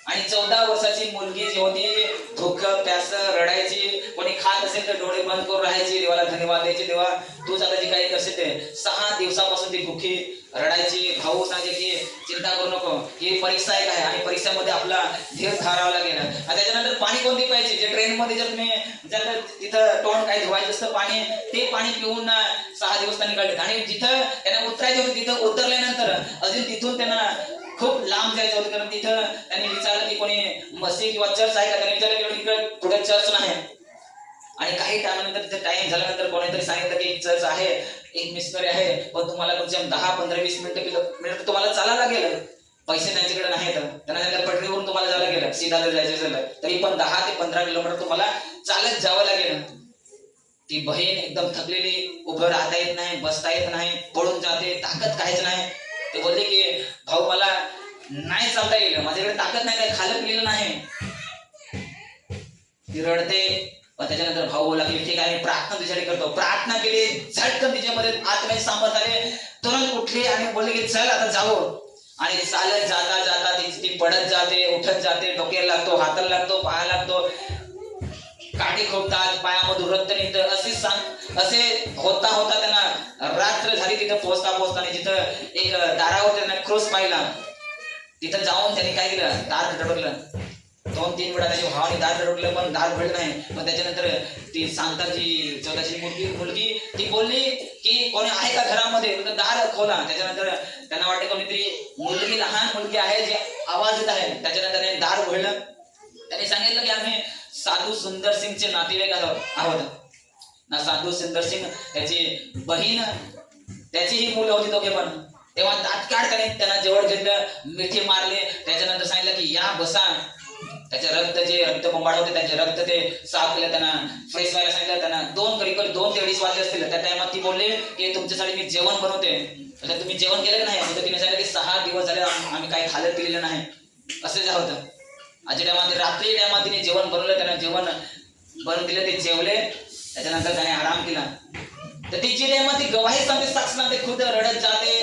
आणि 14 वर्षाची मुलगी जी होती भूक प्यास रडायची, कोणी खात असेल तर डोळे बंद करून राहायची, देवाला धन्यवाद द्यायचे, देवा तूच आता जे काही करशील ते. 6 दिवसापासून ती भुकी रडायची. भाऊ सांगे की चिंता करू नको, ही परीक्षा एक आहे आणि परीक्षेमध्ये आपला धीर धरावा लागेल. आणि त्याच्यानंतर पाणी कोणती पाहिजे, जे ट्रेन मध्ये जर तुम्ही जर तिथं तोंड काही धुवायचं असतं पाणी, ते पाणी पिऊन 6 दिवस त्यांनी काढले. आणि जिथं त्यांना उतरायचे होते तिथं उतरल्यानंतर अजून तिथून त्यांना खूप लांब जायचं होतं, कारण तिथं त्यांनी विचारलं की कोणी मस्जिद किंवा चर्च आहे का. त्यांनी विचारलं की इकडे पुढे चर्च नाही. आणि काही टायमानंतर तिथे टाइम झाल्यानंतर कोणीतरी सांगितलं की एक चर्च आहे, एक मिशनरी आहे, पण तुम्हाला तुमच्या 10-15-20 मिनिटं तुम्हाला चालायला लागेल. पैसे त्यांच्याकडे नाहीत. त्यांना सांगितलं पटरीवरून तुम्हाला जायला लागेल, सीधा जर जायचं झालं तरी पण 10 ते 15 किलोमीटर तुम्हाला चालत जावं लागेल. ती बहीण एकदम थकलेली, उभं राहता येत नाही, बसता येत नाही, पळून जाते, ताकद काहीच नाही. ते बोलले की भाऊ मला नाही चालता येईल, माझ्याकडे ताकद नाही, काय खाल्लं पिलेलं नाही. ती रडते. पण त्याच्यानंतर भाऊ बोला की ठीक आहे प्रार्थना तुझ्यासाठी करतो. प्रार्थना केली, झटकन तिच्यामध्ये आत्म्याचे सामर्थ आले, तुरंत उठली आणि बोलले की चल आता जाऊ. आणि चालत जाता जाता ती पडत जाते, उठत जाते, डोक्याला लागतो, हाताला लागतो, पायाला लागतो, काठी खोपतात, पायामधून रक्त निघतं. असे होता होता त्यांना रात्र झाली. तिथं पोहोचता जिथं एक दारावर त्यांना क्रॉस पाहिला, तिथं जाऊन त्यांनी काय केलं, दार धडकलं. 2-3 वेळा त्याच्या भावाने दार धडकलं पण दार उघडलं नाही. पण त्याच्यानंतर ती सांगताची 14ची मुलगी ती बोलली की कोणी आहे का घरामध्ये, दार खोला. त्याच्यानंतर त्यांना वाटतं कोणीतरी लहान मुलगी आहे जी आवाज येत आहे. त्याच्यानंतर त्यांनी दार उघडलं. त्यांनी सांगितलं की आम्ही साधू सुंदर सिंगचे नातेवाईक आहोत ना. साधू सुंदर सिंग त्याची बहीण, त्याची ही मुलं होती दोघे पण. तेव्हा तात्काळ त्यांना जवळ घेतलं, मिठी मारले. त्याच्यानंतर सांगितलं की या बसा. त्याचे रक्त बोंबाळ होते, त्याचे रक्त ते साफ केलं, त्यांना फ्रेश व्हायला सांगितलं. त्यांना 2 ते 2:30 वाजले असतील. त्या टायमात ती बोलले की तुमच्यासाठी मी जेवण बनवते. म्हणजे तुम्ही जेवण केलं का नाही. म्हणजे तिने सांगितलं की 6 दिवस झाले आम्ही काही खाल्लं पिलेलं नाही. असं जे होतं. आजच्या टायमात रात्री टायमात तिने जेवण बनवलं, त्यांना जेवण बनवून दिलं, ते जेवले. त्याच्यानंतर त्याने आराम केला. तर तिची टायमात ती गवाही सांगते, साक्ष सांगते, खुद रडत जाते.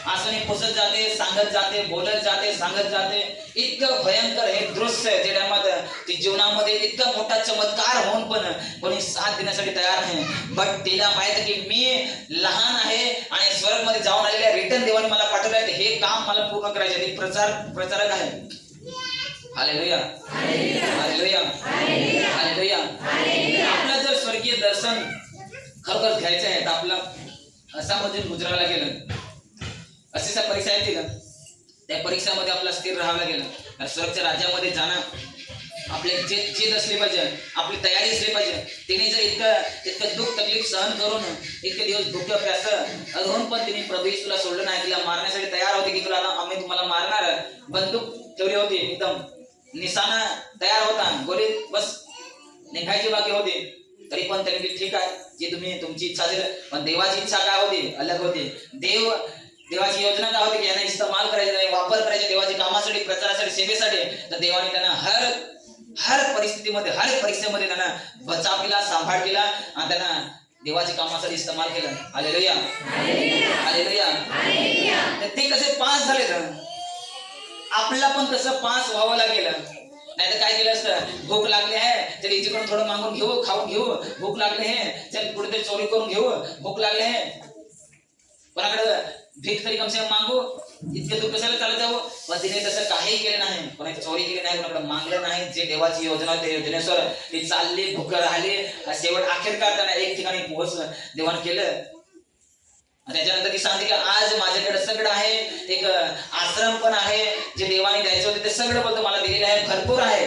आसने पुसत जाते, सांगत जाते, बोलत जाते, सांगत जाते. इतकं भयंकर हे दृश्य जे त्यामध्ये ती जीवनामध्ये इतका मोठा चमत्कार होऊन पण कोणी साथ देण्यासाठी तयार नाही. बट तिला माहित की मी लहान आहे आणि स्वर्गमध्ये जाऊन आलेल्या रिटर्न देवाने मला पाठवलं, हे काम मला पूर्ण करायचे. ती प्रचारक आहे. Hallelujah, hallelujah, hallelujah. आपलं जर स्वर्गीय दर्शन खरोखर घ्यायचं आहे तर आपलं असा मधून गुजरायला गेलं, अशा परीक्षा येतील, त्या परीक्षामध्ये आपला स्थिर राहावं लागेल. स्वर्गच्या राज्यामध्ये जाणं आपले जिद असली पाहिजे, आपली तयारी असली पाहिजे. तिने जर इतकं दुःख तकलीफ सहन करून इतके दिवस भुक्या प्यास अजून पण तिने प्रभू येशूला सोडलं नाही. तिला मारण्यासाठी तयार होते की तुला आम्ही तुम्हाला मारणार, बंदूक ठेवली होती, एकदम निशाणा तयार होता, गोलीत बस निघायची बाकी होती. तरी पण त्यांनी ठीक आहे जे तुम्ही तुमची इच्छा असेल, पण देवाची इच्छा काय होती? अलग होती. देवाची योजना काय होती की यांना इस्तेमाल करायचा, वापर करायचा देवाच्या कामासाठी, प्रचारासाठी, सेवेसाठी. तर देवाने त्यांना हर परिस्थितीमध्ये, हर परीक्षेमध्ये त्यांना बचाव केला, सांभाळ केला आणि त्यांना देवाच्या कामासाठी इस्तेमाल केलं. Hallelujah, hallelujah. तर ते कसे पास झाले, तर आपल्याला पण तसं पास व्हावं लागेल. नाही तर काय केलं असतं, भूक लागली आहे चल इकडून थोडं मागून घेऊ, खाऊन घेऊ, भूक लागली आहे चल कुठेतरी चोरी करून घेऊ, भूक लागली आहे कोणाकडे भीक तरी कमसे कम मागू, इतके दूर कशाला चालत जावं. पण तिने तसं काही केलं नाही, कोणाची चोरी केली नाही, कोणाकडे मागलं नाही. जे देवाची योजना त्या योजनेसर ती चालली, भूक राहिली, शेवट अखेरकार त्यांना एक ठिकाणी पोहोचलं, देवाने केलं. त्याच्यानंतर ती सांगते की आज माझ्याकडे सगळं आहे, एक आश्रम पण आहे, जे देवाने द्यायचं होते ते सगळं बोलतो मला दिलेलं आहे, भरपूर आहे,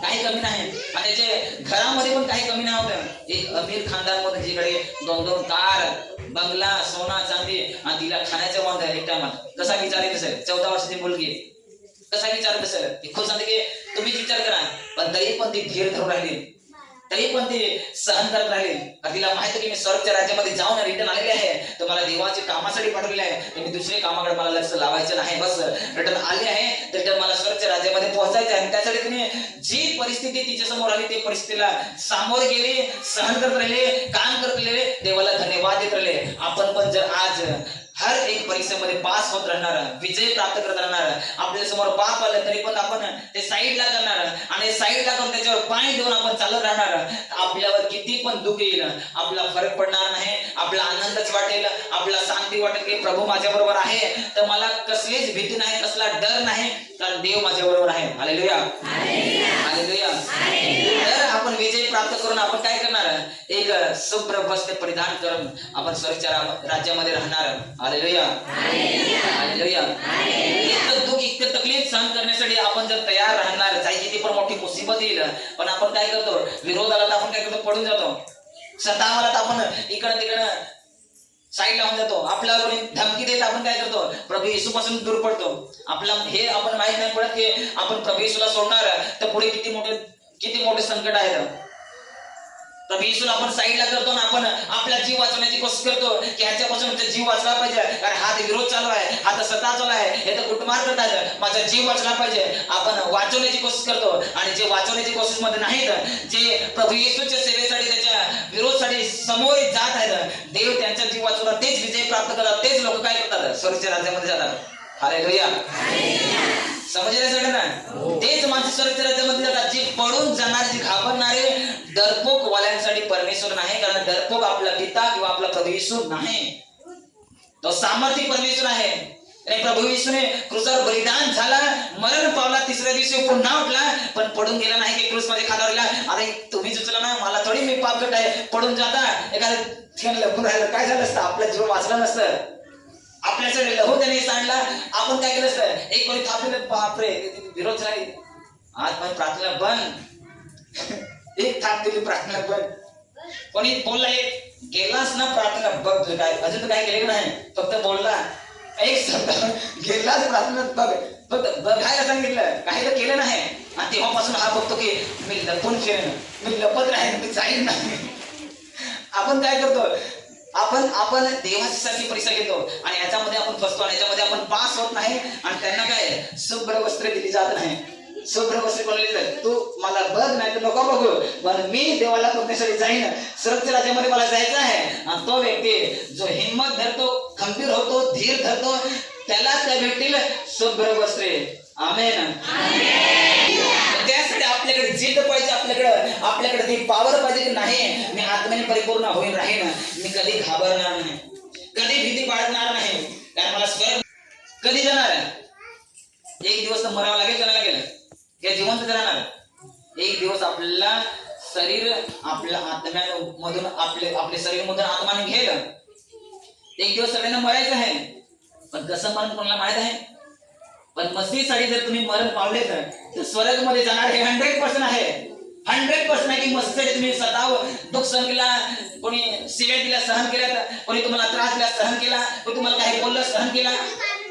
काही कमी नाही. आणि त्याच्या घरामध्ये पण काही कमी नाही होतं. एक अमीर खानदानमध्ये जिकडे 2-2 कार, बंगला, सोना चांदी आणि तिला खाण्याचं वांद एक टायमात. कसा विचार येत असेल 14 वर्षाची मुलगी, कसा विचार येत असेल? ती खूप सांगते की तुम्हीच विचार करा. पण तरी पण ती धीर धरून राहिली, तरी पण ते सहन करत राहिले. तिला माहिती की मी स्वर्गच्या राज्यामध्ये जाऊन रिटर्न आलेले आहे, तर मला देवाच्या कामासाठी पाठवलेले आहे, मी दुसऱ्या कामाकडे मला लक्ष लावायचं नाही. बस रिटर्न आले आहे तर रिटर्न मला स्वर्गच्या राज्यामध्ये पोहोचायचं आहे. त्यासाठी तिने जी परिस्थिती तिच्या समोर आली ते परिस्थितीला सामोरे गेले, सहन करत राहिले, काम करत राहिले, देवाला धन्यवाद देत राहिले. आपण पण जर आज हर एक परीक्षेमध्ये पास होत राहणार, विजय प्राप्त करत राहणार, आपल्या समोर पाप आलं तरी पण आपण ते साईडला करणार आणि साईडला करून त्याच्यावर पाय देऊन आपण चालत राहणार. आपल्यावर किती पण दुःख येईल, आपला फरक पडणार नाही, आपला आनंदच वाटेल, आपला शांती वाटेल की प्रभू माझ्या बरोबर आहे, तर मला कसलीच भीती नाही, कसला डर नाही, कारण देव माझ्या बरोबर आहे. Hallelujah, hallelujah. तर आपण विजय प्राप्त करून आपण काय करणार? एक शुभ्र वस्त्र परिधान करून आपण स्वर्गच्या राज्यामध्ये राहणार. Hallelujah, hallelujah. इतकं दुःख, इतकं तकलीफ सहन करण्यासाठी आपण जर तयार राहणार, चाहे किती पण मोठी मुसीबत येईल, पण आपण काय करतो? विरोध आला तर आपण काय करतो? पडून जातो. स्वतःला तर आपण इकडं तिकडं साईड लावून जातो. आपल्याला कोणी धमकी देत आपण काय करतो? प्रभू येशूपासून दूर पडतो. आपला हे आपण माहित नाही पडत की आपण प्रभू येशूला सोडणार तर पुढे किती मोठे संकट आहेत. प्रभू येशूला आपण साईडला करतो ना, आपण आपला जीव वाचवण्याची कोशिश करतो की ह्याच्यापासून जीव वाचला पाहिजे, कारण हा विरोध चालू आहे, हा तर सत्ता चालू आहे, हे तर कुटमार करतात, माझा जीव वाचला पाहिजे. आपण वाचवण्याची कोशिश करतो आणि जे वाचवण्याची कोशिश मध्ये नाहीत, जे प्रभू येशूच्या सेवेसाठी त्याच्या विरोधासाठी समोर जात आहेत, देव त्यांचा जीव वाचवणार, तेच विजय प्राप्त करतात, तेच लोक काय करतात? स्वर्गच्या राज्यामध्ये जातात. हालेलुया, समजले सगळ्यांना? तेच माणसं स्वर्गच्या राज्यामध्ये जातात, जे पडून जाणारे, जे घाबरणारे, डरपोक वाल्यांसाठी परमेश्वर नाही, कारण डरपोक आपला पिता किंवा आपला प्रभू येशू नाही, तो सामर्थ्य परमेश्वर आहे. आणि प्रभू येशूने क्रूसावर बलिदान झाला, मरण पावला, तिसऱ्या दिवशी पुन्हा उठला, पण पडून गेला नाही की क्रूस मध्ये खादावला. अरे तुम्ही उचला ना, मला थोडी मी पाप करत आहे, पडून जाता एखादं लपून राहिलं काय झालं असतं? आपलं जीवन वाचलं नसतं, आपल्यासाठी लहू त्याने सांडला, आपण काय केलं असतं? एक कोणी थापलेलं, बापरे विरोध झाला, आज पण प्रार्थना बंद, एक थाप दिली, प्रार्थना बंद. कोणी बोलला, एक गेलास ना प्रार्थना बघ, तुझं काय अजून तर काय केलं नाही, फक्त बोलला एक शब्द, गेलास प्रार्थना बघ, फक्त बघायला सांगितलं, काही तर केलं नाही. आणि तेव्हापासून हा बघतो की मी लपून फिरेन, मी लपत राहीन, मी जाईल नाही. आपण काय करतो? आपण देवासाठी परीक्षा घेतो आणि याच्यामध्ये आपण फसतो आणि याच्यामध्ये आपण पास होत नाही आणि त्यांना काय शुभ्र वस्त्र दिली जात नाही. शुभ्र वस्त्रे बनवलेली तू मला बघ नाही तर नको बघू, पण मी देवाला बघण्यासाठी जाईन. स्वर्गच्या राज्यामध्ये मला जायचं आहे. आणि तो व्यक्ती जो हिंमत धरतो, खंबीर होतो, धीर धरतो, त्यालाच त्या भेटतील शुभ्र वस्त्रे. आमेन. त्यासाठी आपल्याकडे जिद्द पाहिजे, आपल्याकडे ती पावर पाहिजे की नाही मी आत्म्याने परिपूर्ण होईल राहीन, मी कधी घाबरणार नाही, कधी भीती बाळगणार नाही. कारण मला स्वर्ग कधी जाणार आहे? एक दिवस तर मरावं लागेल, का लागेल? हे जिवंत राहणार. एक दिवस आपल्याला शरीर आपल्या आत्म्यामधून आपले शरीर मधून आत्माने घेईल. एक दिवस सगळ्यांना मरायचं आहे. पण कसं मरण कोणाला माहित आहे? पण मस्तीसाठी जर तुम्ही मरण पावले तर स्वर्ग मध्ये जाणार हे 100% आहे. 100% आहे की मस्तीसाठी तुम्ही स्वतः दुःख सहन केला, कोणी शिव्या दिल्या सहन केल्या, कोणी तुम्हाला त्रास दिला सहन केला, कोणी तुम्हाला काही बोललं सहन केला,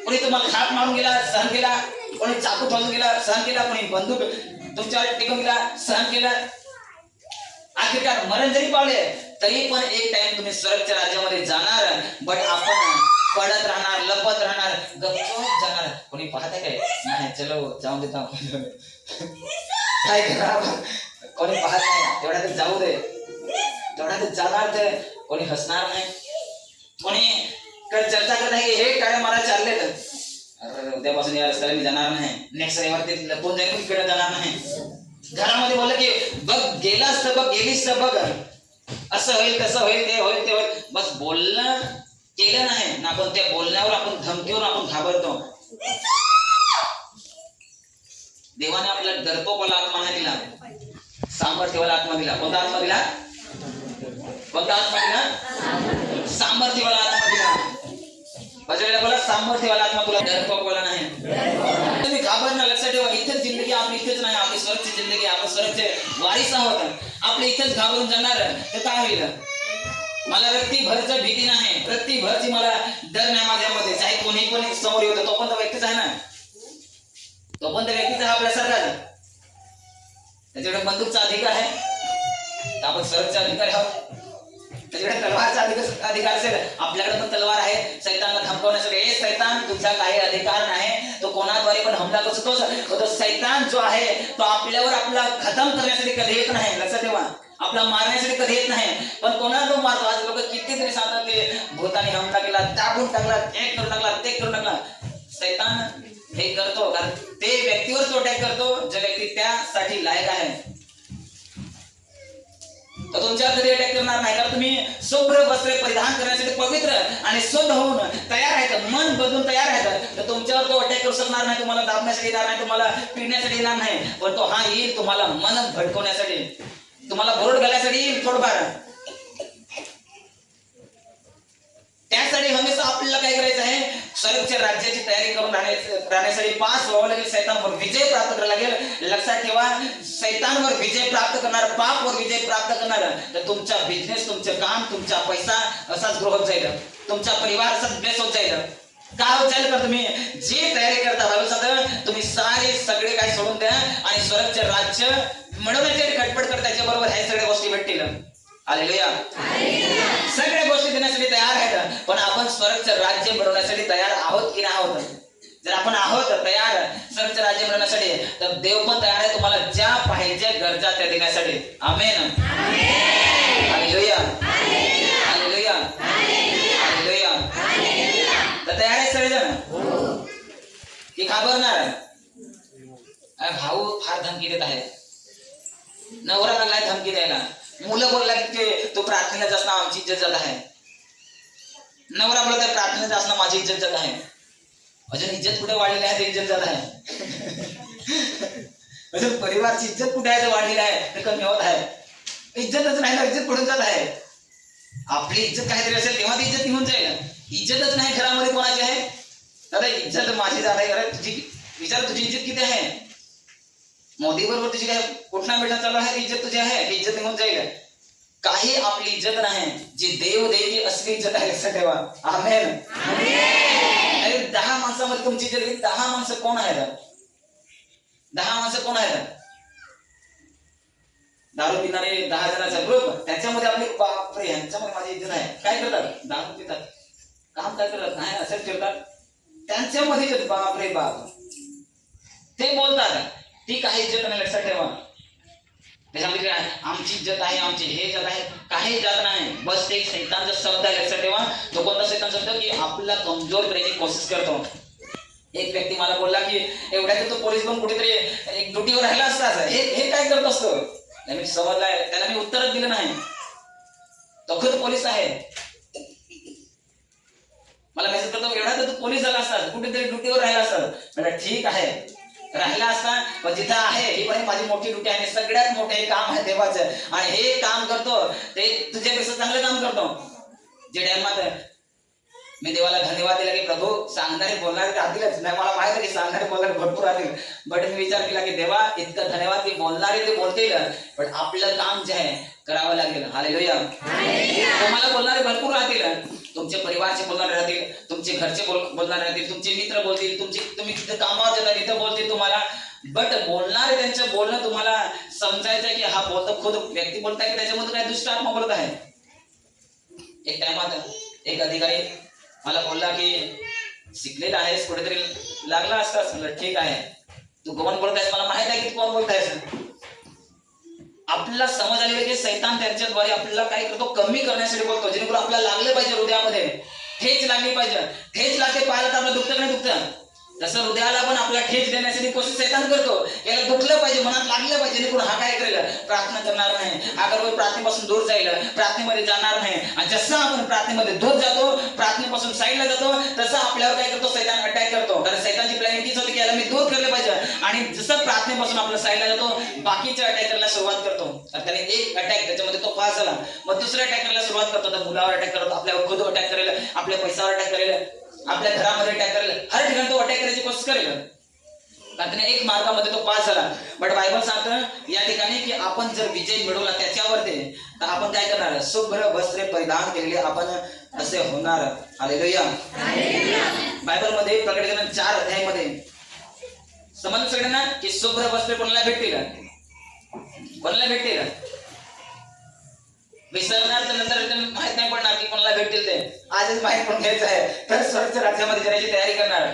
कोणी तुम्हाला खाप मारून गेला सहन केला, कोणी चाकू ठोकून गेला सहन केला, कोणी बंदूक तुमच्यावर टिकून गेला सहन केला. आखिरकार मरण जरी पावले तरी पण एक टाइम तुम्ही स्वर्गच्या राज्यामध्ये जाणार. बट आपण पडत राहणार, लपत राहणार, गपचूप जाणार. कोणी पाहत काय? नाही, चलो जाऊ दे, काय करा, कोणी पाहत नाही, तेवढा तर जाऊ दे, तेवढा तर जाणार. तर कोणी हसणार नाही, कोणी चर्चा करत नाही हे काय मला चालले तर उद्यापासून या रस्त्याला मी जाणार नाही, नेक्स्ट रविवार ते लपून जाईल, इकडे जाणार नाही. घरामध्ये बोललं की बघ गेलास तर बघ, गेलीस तर बघ, असं होईल, कसं होईल, ते होईल, ते होईल. बस बोलणं केलं नाही ना, आपण त्या बोलण्यावर, आपण धमकीवर आपण घाबरतो. देवाने आपल्याला डरपोकवाला आत्मा नाही दिला, सामर्थ्यवाला आत्मा दिला. कोणता आत्मा दिला? कोणता आत्मा दिला? सामर्थ्यवाला आत्मा दिला. बाजूला बोला, सामर्थ्यवाला आत्मा तुला, डरपोकवाला नाही. तुम्ही घाबरणं लक्षात ठेवा. इथेच जिंदगी आपली, इथेच नाही आपली स्वर्गची जिंदगी, आपण स्वर्गचे वारीस आहोत. आपले इथेच घाबरून जाणार तर काय होईल? मला रत्तीभरच भीती नाही, रत्तीभरची मला डर नाही माझ्यामध्ये. चाहे कोणी पण समोर येतो, तो पण तर व्यक्तीच आहे ना, तो पण तर व्यक्तीचा आपल्यासारखा. त्याच्याकडे बंदूकचा अधिकार आहे, आपण स्वर्गचा अधिकार आहोत. त्याच्याकडे तलवारचा अधिकार असेल, आपल्याकडे पण तलवार आहे सैतानला धमकवण्यासाठी. हे सैतान तुझा काही अधिकार नाही, तो कोणाद्वारे पण हमला करू शकतो. तो सैतान जो आहे तो आपल्यावर आपला खतम करण्यासाठी कधी येत नाही, लक्षात ठेवा. आपला मारण्यासाठी कधी येत नाही, पण कोणाला तो मारतो. आज लोक कितीतरी सांगतात ते भूताने हमला केला, टाकून टाकला, एक करून टाकला, ते करून टाकला. सैतान हे करतो कारण ते व्यक्तीवर तो अटॅक करतो जो व्यक्ती त्यासाठी लायक आहे. तर तुमच्यावर कधी अटॅक करणार नाही, कारण तुम्ही शुभ्र वस्त्रे परिधान करण्यासाठी पवित्र आणि शुद्ध होऊन तयार आहेत, मन बदलून तयार आहेत. तर तुमच्यावर तो अटॅक करू शकणार नाही, तुम्हाला दाबण्यासाठी येणार नाही, तुम्हाला पिडण्यासाठी येणार नाही. पण तो हा येईल तुम्हाला मन भडकवण्यासाठी, तुम्हाला बोर्ड घालण्यासाठी येईल थोडंफार. त्यासाठी हमेशा आपल्याला काय करायचं आहे? स्वर्गच्या राज्याची तयारी करून राहण्यासाठी पास व्हावं लागेल, सैतानवर विजय प्राप्त करावा लागेल. लक्षात ठेवा, सैतानवर विजय प्राप्त करणार, पापवर विजय प्राप्त करणार, तर तुमचा बिझनेस, तुमचं काम, तुमचा पैसा असाच ग्रो होत जाईल, तुमचा परिवार असाच ब्लेस होत जाईल. काय होत जाईल? तर तुम्ही जी तयारी करता भविष्यात तुम्ही सगळे काही सोडून द्या आणि स्वर्गचे राज्य मिळवण्यासाठी खटपट करता. त्याच्याबरोबर ह्या सगळ्या गोष्टी भेटतील. हालेलुया. सगळ्या गोष्टी देण्यासाठी तयार आहेत, पण आपण स्वर्गचं राज्य मिळवण्यासाठी तयार आहोत की नाही आहोत? जर आपण आहोत तयार स्वर्गचं राज्य मिळवण्यासाठी, तर देव पण तयार आहे तुम्हाला ज्या पाहिजे गरजा त्या देण्यासाठी. आमेन. हालेलुया. हालेलुया. हालेलुया. तर तयार आहे सगळेजण की घाबरणार? भाऊ फार धमकी देत आहे, नवरा लागलाय धमकी द्यायला, मुलं बोलला की तो प्रार्थनेला जास्त आमची इज्जत जात आहे, नवरा बोलत आहे प्रार्थनेला जास्त माझी इज्जत जात आहे. अजून इज्जत कुठे वाढलेली आहे? इज्जत जात आहे. अजून परिवारची इज्जत कुठे आहे? वाढलेली आहे, ते कमी होत आहे. इज्जतच नाही ना, इज्जत कुठून जात आहे? आपली इज्जत काहीतरी असेल तेव्हा ती इज्जत निघून जाईल. इज्जतच नाही घरामध्ये कोणाची आहे? दादा इज्जत माझी जात आहे. तुझी विचार, तुझी इज्जत किती आहे? मोदी बरोबर तुझी काय कुठला भेटणं चालू आहे? इज्जत तुझी आहे, इज्जत निघून जाईल. काही आपली इज्जत नाही, जी देव देवी असली इज्जत आहे, लक्षात ठेवा. आमेन. अरे 10 माणसामध्ये तुमची इज्जत, 10 माणसं कोण आहेत? 10 माणसं कोण आहेत? दारू पिणारे 10 जणांचा ग्रुप, त्याच्यामध्ये आपली बापरे यांच्यामध्ये माझी इज्जत आहे. काय करतात? दारू पितात, काम काय करतात? नाही असंच ठेवतात. त्यांच्यामध्ये बापरे बाप ते बोलतात ती काही इज्जत नाही, लक्षात ठेवा. त्याच्यामध्ये आमची इज्जत आहे, आमची हे इज्जत आहे, काही इज्जत नाही. बस ते शैतानचा शब्द आहे, लक्षात ठेवा. तो कोणता शैतान शब्द की आपला कमजोर करण्याची कोशिश करतो. एक व्यक्ती मला बोलला की एवढ्यात तो पोलीस पण कुठेतरी एक ड्युटीवर राहिला असता, हे काय करत असतो. मी समजलाय, त्याला मी उत्तरच दिलं नाही. तो खुद पोलीस आहे. मला मेसेज करतो एवढा तर तू पोलीस झाला असतात, कुठेतरी ड्युटीवर राहिला असतात. म्हणजे ठीक आहे, राहिला असता, पण जिथं आहे ही पण माझी मोठी ड्युटी आहे. सगळ्यात मोठे हे काम आहे देवाचं, आणि हे काम करतो ते तुझ्यापेक्षा चांगलं काम करतो. जे टाइमात मी देवाला धन्यवाद दिला की प्रभू सांगणारे बोलणारे राहतीलच. नाही, मला माहित आहे की सांगणारे बोलणारे भरपूर राहतील, बट मी विचार केला की देवा इतकं धन्यवाद की बोलणारे ते बोलतील, पण आपलं काम जे आहे करावं लागेल. हालेलुया. तुम्हाला बोलणारे भरपूर राहतील, तुमचे परिवारचे बोलणारे राहतील, तुमचे घरचे बोलणारे राहतील, तुमचे मित्र बोलतील, तुम्ही तिथे कामावर जाता तिथं बोलतील तुम्हाला, बट बोलणारे त्यांचं बोलणं तुम्हाला समजायचं की हा बोलतो खुद व्यक्ती बोलताय की त्याच्यामध्ये काय दुष्ट आत्मा बोलत आहे. एक टाइमात एक अधिकारी मला बोलला की शिकलेला आहेस, कुठेतरी लागला असतास. ठीक आहे, तू कोण बोलत आहेस मला माहित आहे की तू कोण बोलत आहेस. आपल्याला समज आलेली की सैतान त्यांच्याद्वारे आपल्याला काय करतो, कमी करण्यासाठी बोलतो, जेणेकरून आपल्याला लागलं पाहिजे हृदयामध्ये, ठेच लागली पाहिजे. ठेच लागते पाहायला तर आपलं दुखतं की नाही दुखतं, तसं हृदयाला पण आपला ठेच देण्यासाठी कोशिश सैतान करतो. याला दुखलं पाहिजे, मनात लागलं पाहिजे, जेणेकरून हा काय करेल, प्रार्थना करणार नाही, हा बरोबर प्रार्थनेपासून दूर जाईल, प्रार्थनेमध्ये जाणार नाही. आणि जसं आपण प्रार्थनेमध्ये दूर जातो, प्रार्थनेपासून साईडला जातो, तसं आपल्यावर काय करतो, सैतान अटॅक करतो. कारण सैतानची प्लॅनिंग तीच होती की याला मी दूर केलं पाहिजे, आणि जसं प्रार्थनेपासून आपलं साईडला जातो, बाकीचे अटॅक करायला सुरुवात करतो. त्याने एक अटॅक त्याच्यामध्ये तो पास झाला, मग दुसऱ्या अटॅक करायला सुरुवात करतो. तर मुलावर अटॅक करतो, आपल्यावर खुद अटॅक करेल, आपल्या पैशावर अटॅक करेल, आपल्या घरामध्ये अटॅक करेल, हर ठिकाणी तो अटॅक करायची कोशिश करेल. त्याने एक मार्गामध्ये तो पास झाला, बट बायबल सांगतं या ठिकाणी की आपण जर विजय मिळवला त्याच्यावरती, तर आपण काय करणार, शुभ्र वस्त्रे परिधान केलेले आपण असे होणार. हालेलुया. बायबल मध्ये प्रकटीकरण 4 अध्यायामध्ये समजलं सगळ्यांना की शुभ्र वस्त्रे कोणाला भेटतील, कोणाला भेटतील. विसरणार तर नंतर माहित नाही पडणार की कोणाला भेटतील, ते आजच माहित पण घ्यायचं आहे. तर स्वर्ग राज्यामध्ये जाण्याची तयारी करणार,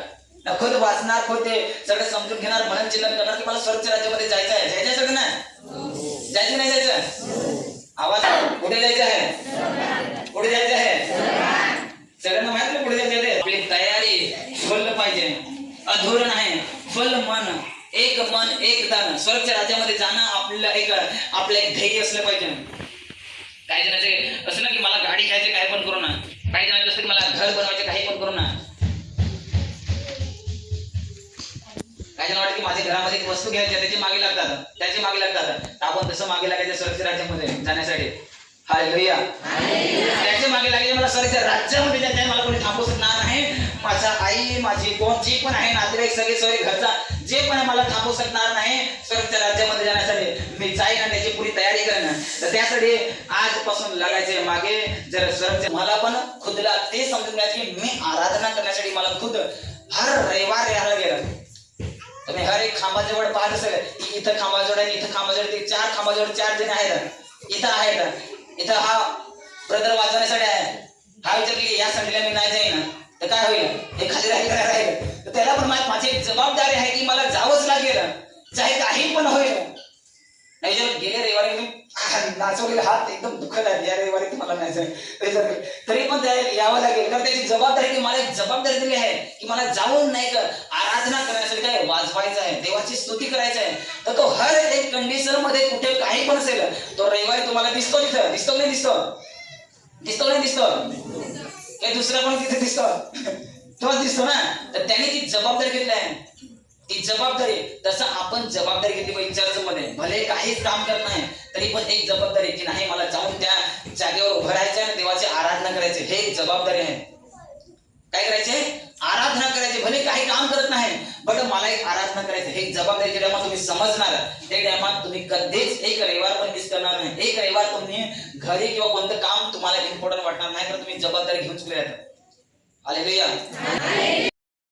खुद वाचणार, खुद ते सगळं समजून घेणार, मनन चिंतन करणार की मला स्वर्ग राज्यामध्ये जायचं आहे. जायचं सगळं ना, जायचं नाही जायचं, आवाज कुठे जायचं आहे, कुठे जायचं आहे, सगळ्यांना माहित नाही कुठे जायचं आहे. आपली तयारी फुल पाहिजे, अधूर नाही, फुल मन, एक मन एक दान, स्वर्ग राज्यामध्ये जाणं आपलं एक ध्येय असलं पाहिजे. काही जणांचे असं ना की मला गाडी घ्यायची काय पण करू ना, काही जणांचे असतं की मला घर बनवायचे काही पण करू ना, काही जण वाटतं की माझ्या घरामध्ये एक वस्तू घ्यायची त्याची मागे लागतात, आपण तसं मागे लागायचं स्वर्ग राज्यामध्ये जाण्यासाठी. हालेलुया. त्याच्या मागे लागायचे मला स्वर्ग राज्यामध्ये जायचं आहे, मला कोणी थांबवू शकणार नाही. माझा आई, माझी कोण जी पण आहे, नातेवाईक सगळे सॉरी घरचा जे पण आहे, मला थांबवू शकणार नाही स्वर्गच्या राज्यामध्ये जाण्यासाठी. मी जाईन आणि त्याची पुरी तयारी करेन. तर त्यासाठी आजपासून लागायचे मागे. जर स्वर्गच्या मला पण खुदला ते समजून घ्यायचे की मी आराधना करण्यासाठी मला खुद हर रविवार यायला गेलं. तुम्ही हर एक खांबाजवळ पाहत असेल, इथं खांबाजवळ आहे, इथं खांबाजवळ, ते 4 खांबाजवळ 4 जण आहेत, इथं आहेत, इथं हा ब्रदर वाजवण्यासाठी आहे. हा विचार की या संडेला मी नाही जाईन तर काय होईल, हे खाली राहील. तर त्याला पण माझी एक जबाबदारी आहे की मला जावंच लागेल, चाहे काही पण होईल. नाही जर गेले रविवारी मी नाचवलेला हात एकदम दुखत आहे, या रविवारी तुम्हाला नाही जाईल, तरी पण यावं लागेल. तर त्याची जबाबदारी की मला एक जबाबदारी दिली आहे की मला जाऊन नाही का आराधना करण्यासाठी काय वाजवायचं आहे, देवाची स्तुती करायचं आहे. तर तो हर एक कंडिशन मध्ये कुठे काही पण असेल, तो रविवारी तुम्हाला दिसतो, तिथं दिसतो नाही दिसतो काही दुसरा पण तिथे दिसतो, तोच दिसतो ना. तर त्याने ती जबाबदारी घेतली आहे, ती जबाबदारी तसं आपण जबाबदारी घेतली पाहिजे. चर्चमध्ये भले काहीच काम करत नाही तरी पण एक जबाबदारी की नाही मला जाऊन त्या जागेवर उभं राहायचं आणि देवाची आराधना करायची, हे एक जबाबदारी आहे. काय करायचे, आराधना करायची. भले काही काम करत नाही बट मला एक आराधना करायची, हे जबाबदारी जे टायमात तुम्ही समजणार ते टायमात तुम्ही कधीच एक रविवार पण मिस करणार नाही. एक रविवार तुम्ही घरी किंवा कोणतं काम तुम्हाला इम्पॉर्टंट वाटणार नाही, तर तुम्ही जबाबदारी घेऊन चुकले. हालेलुया.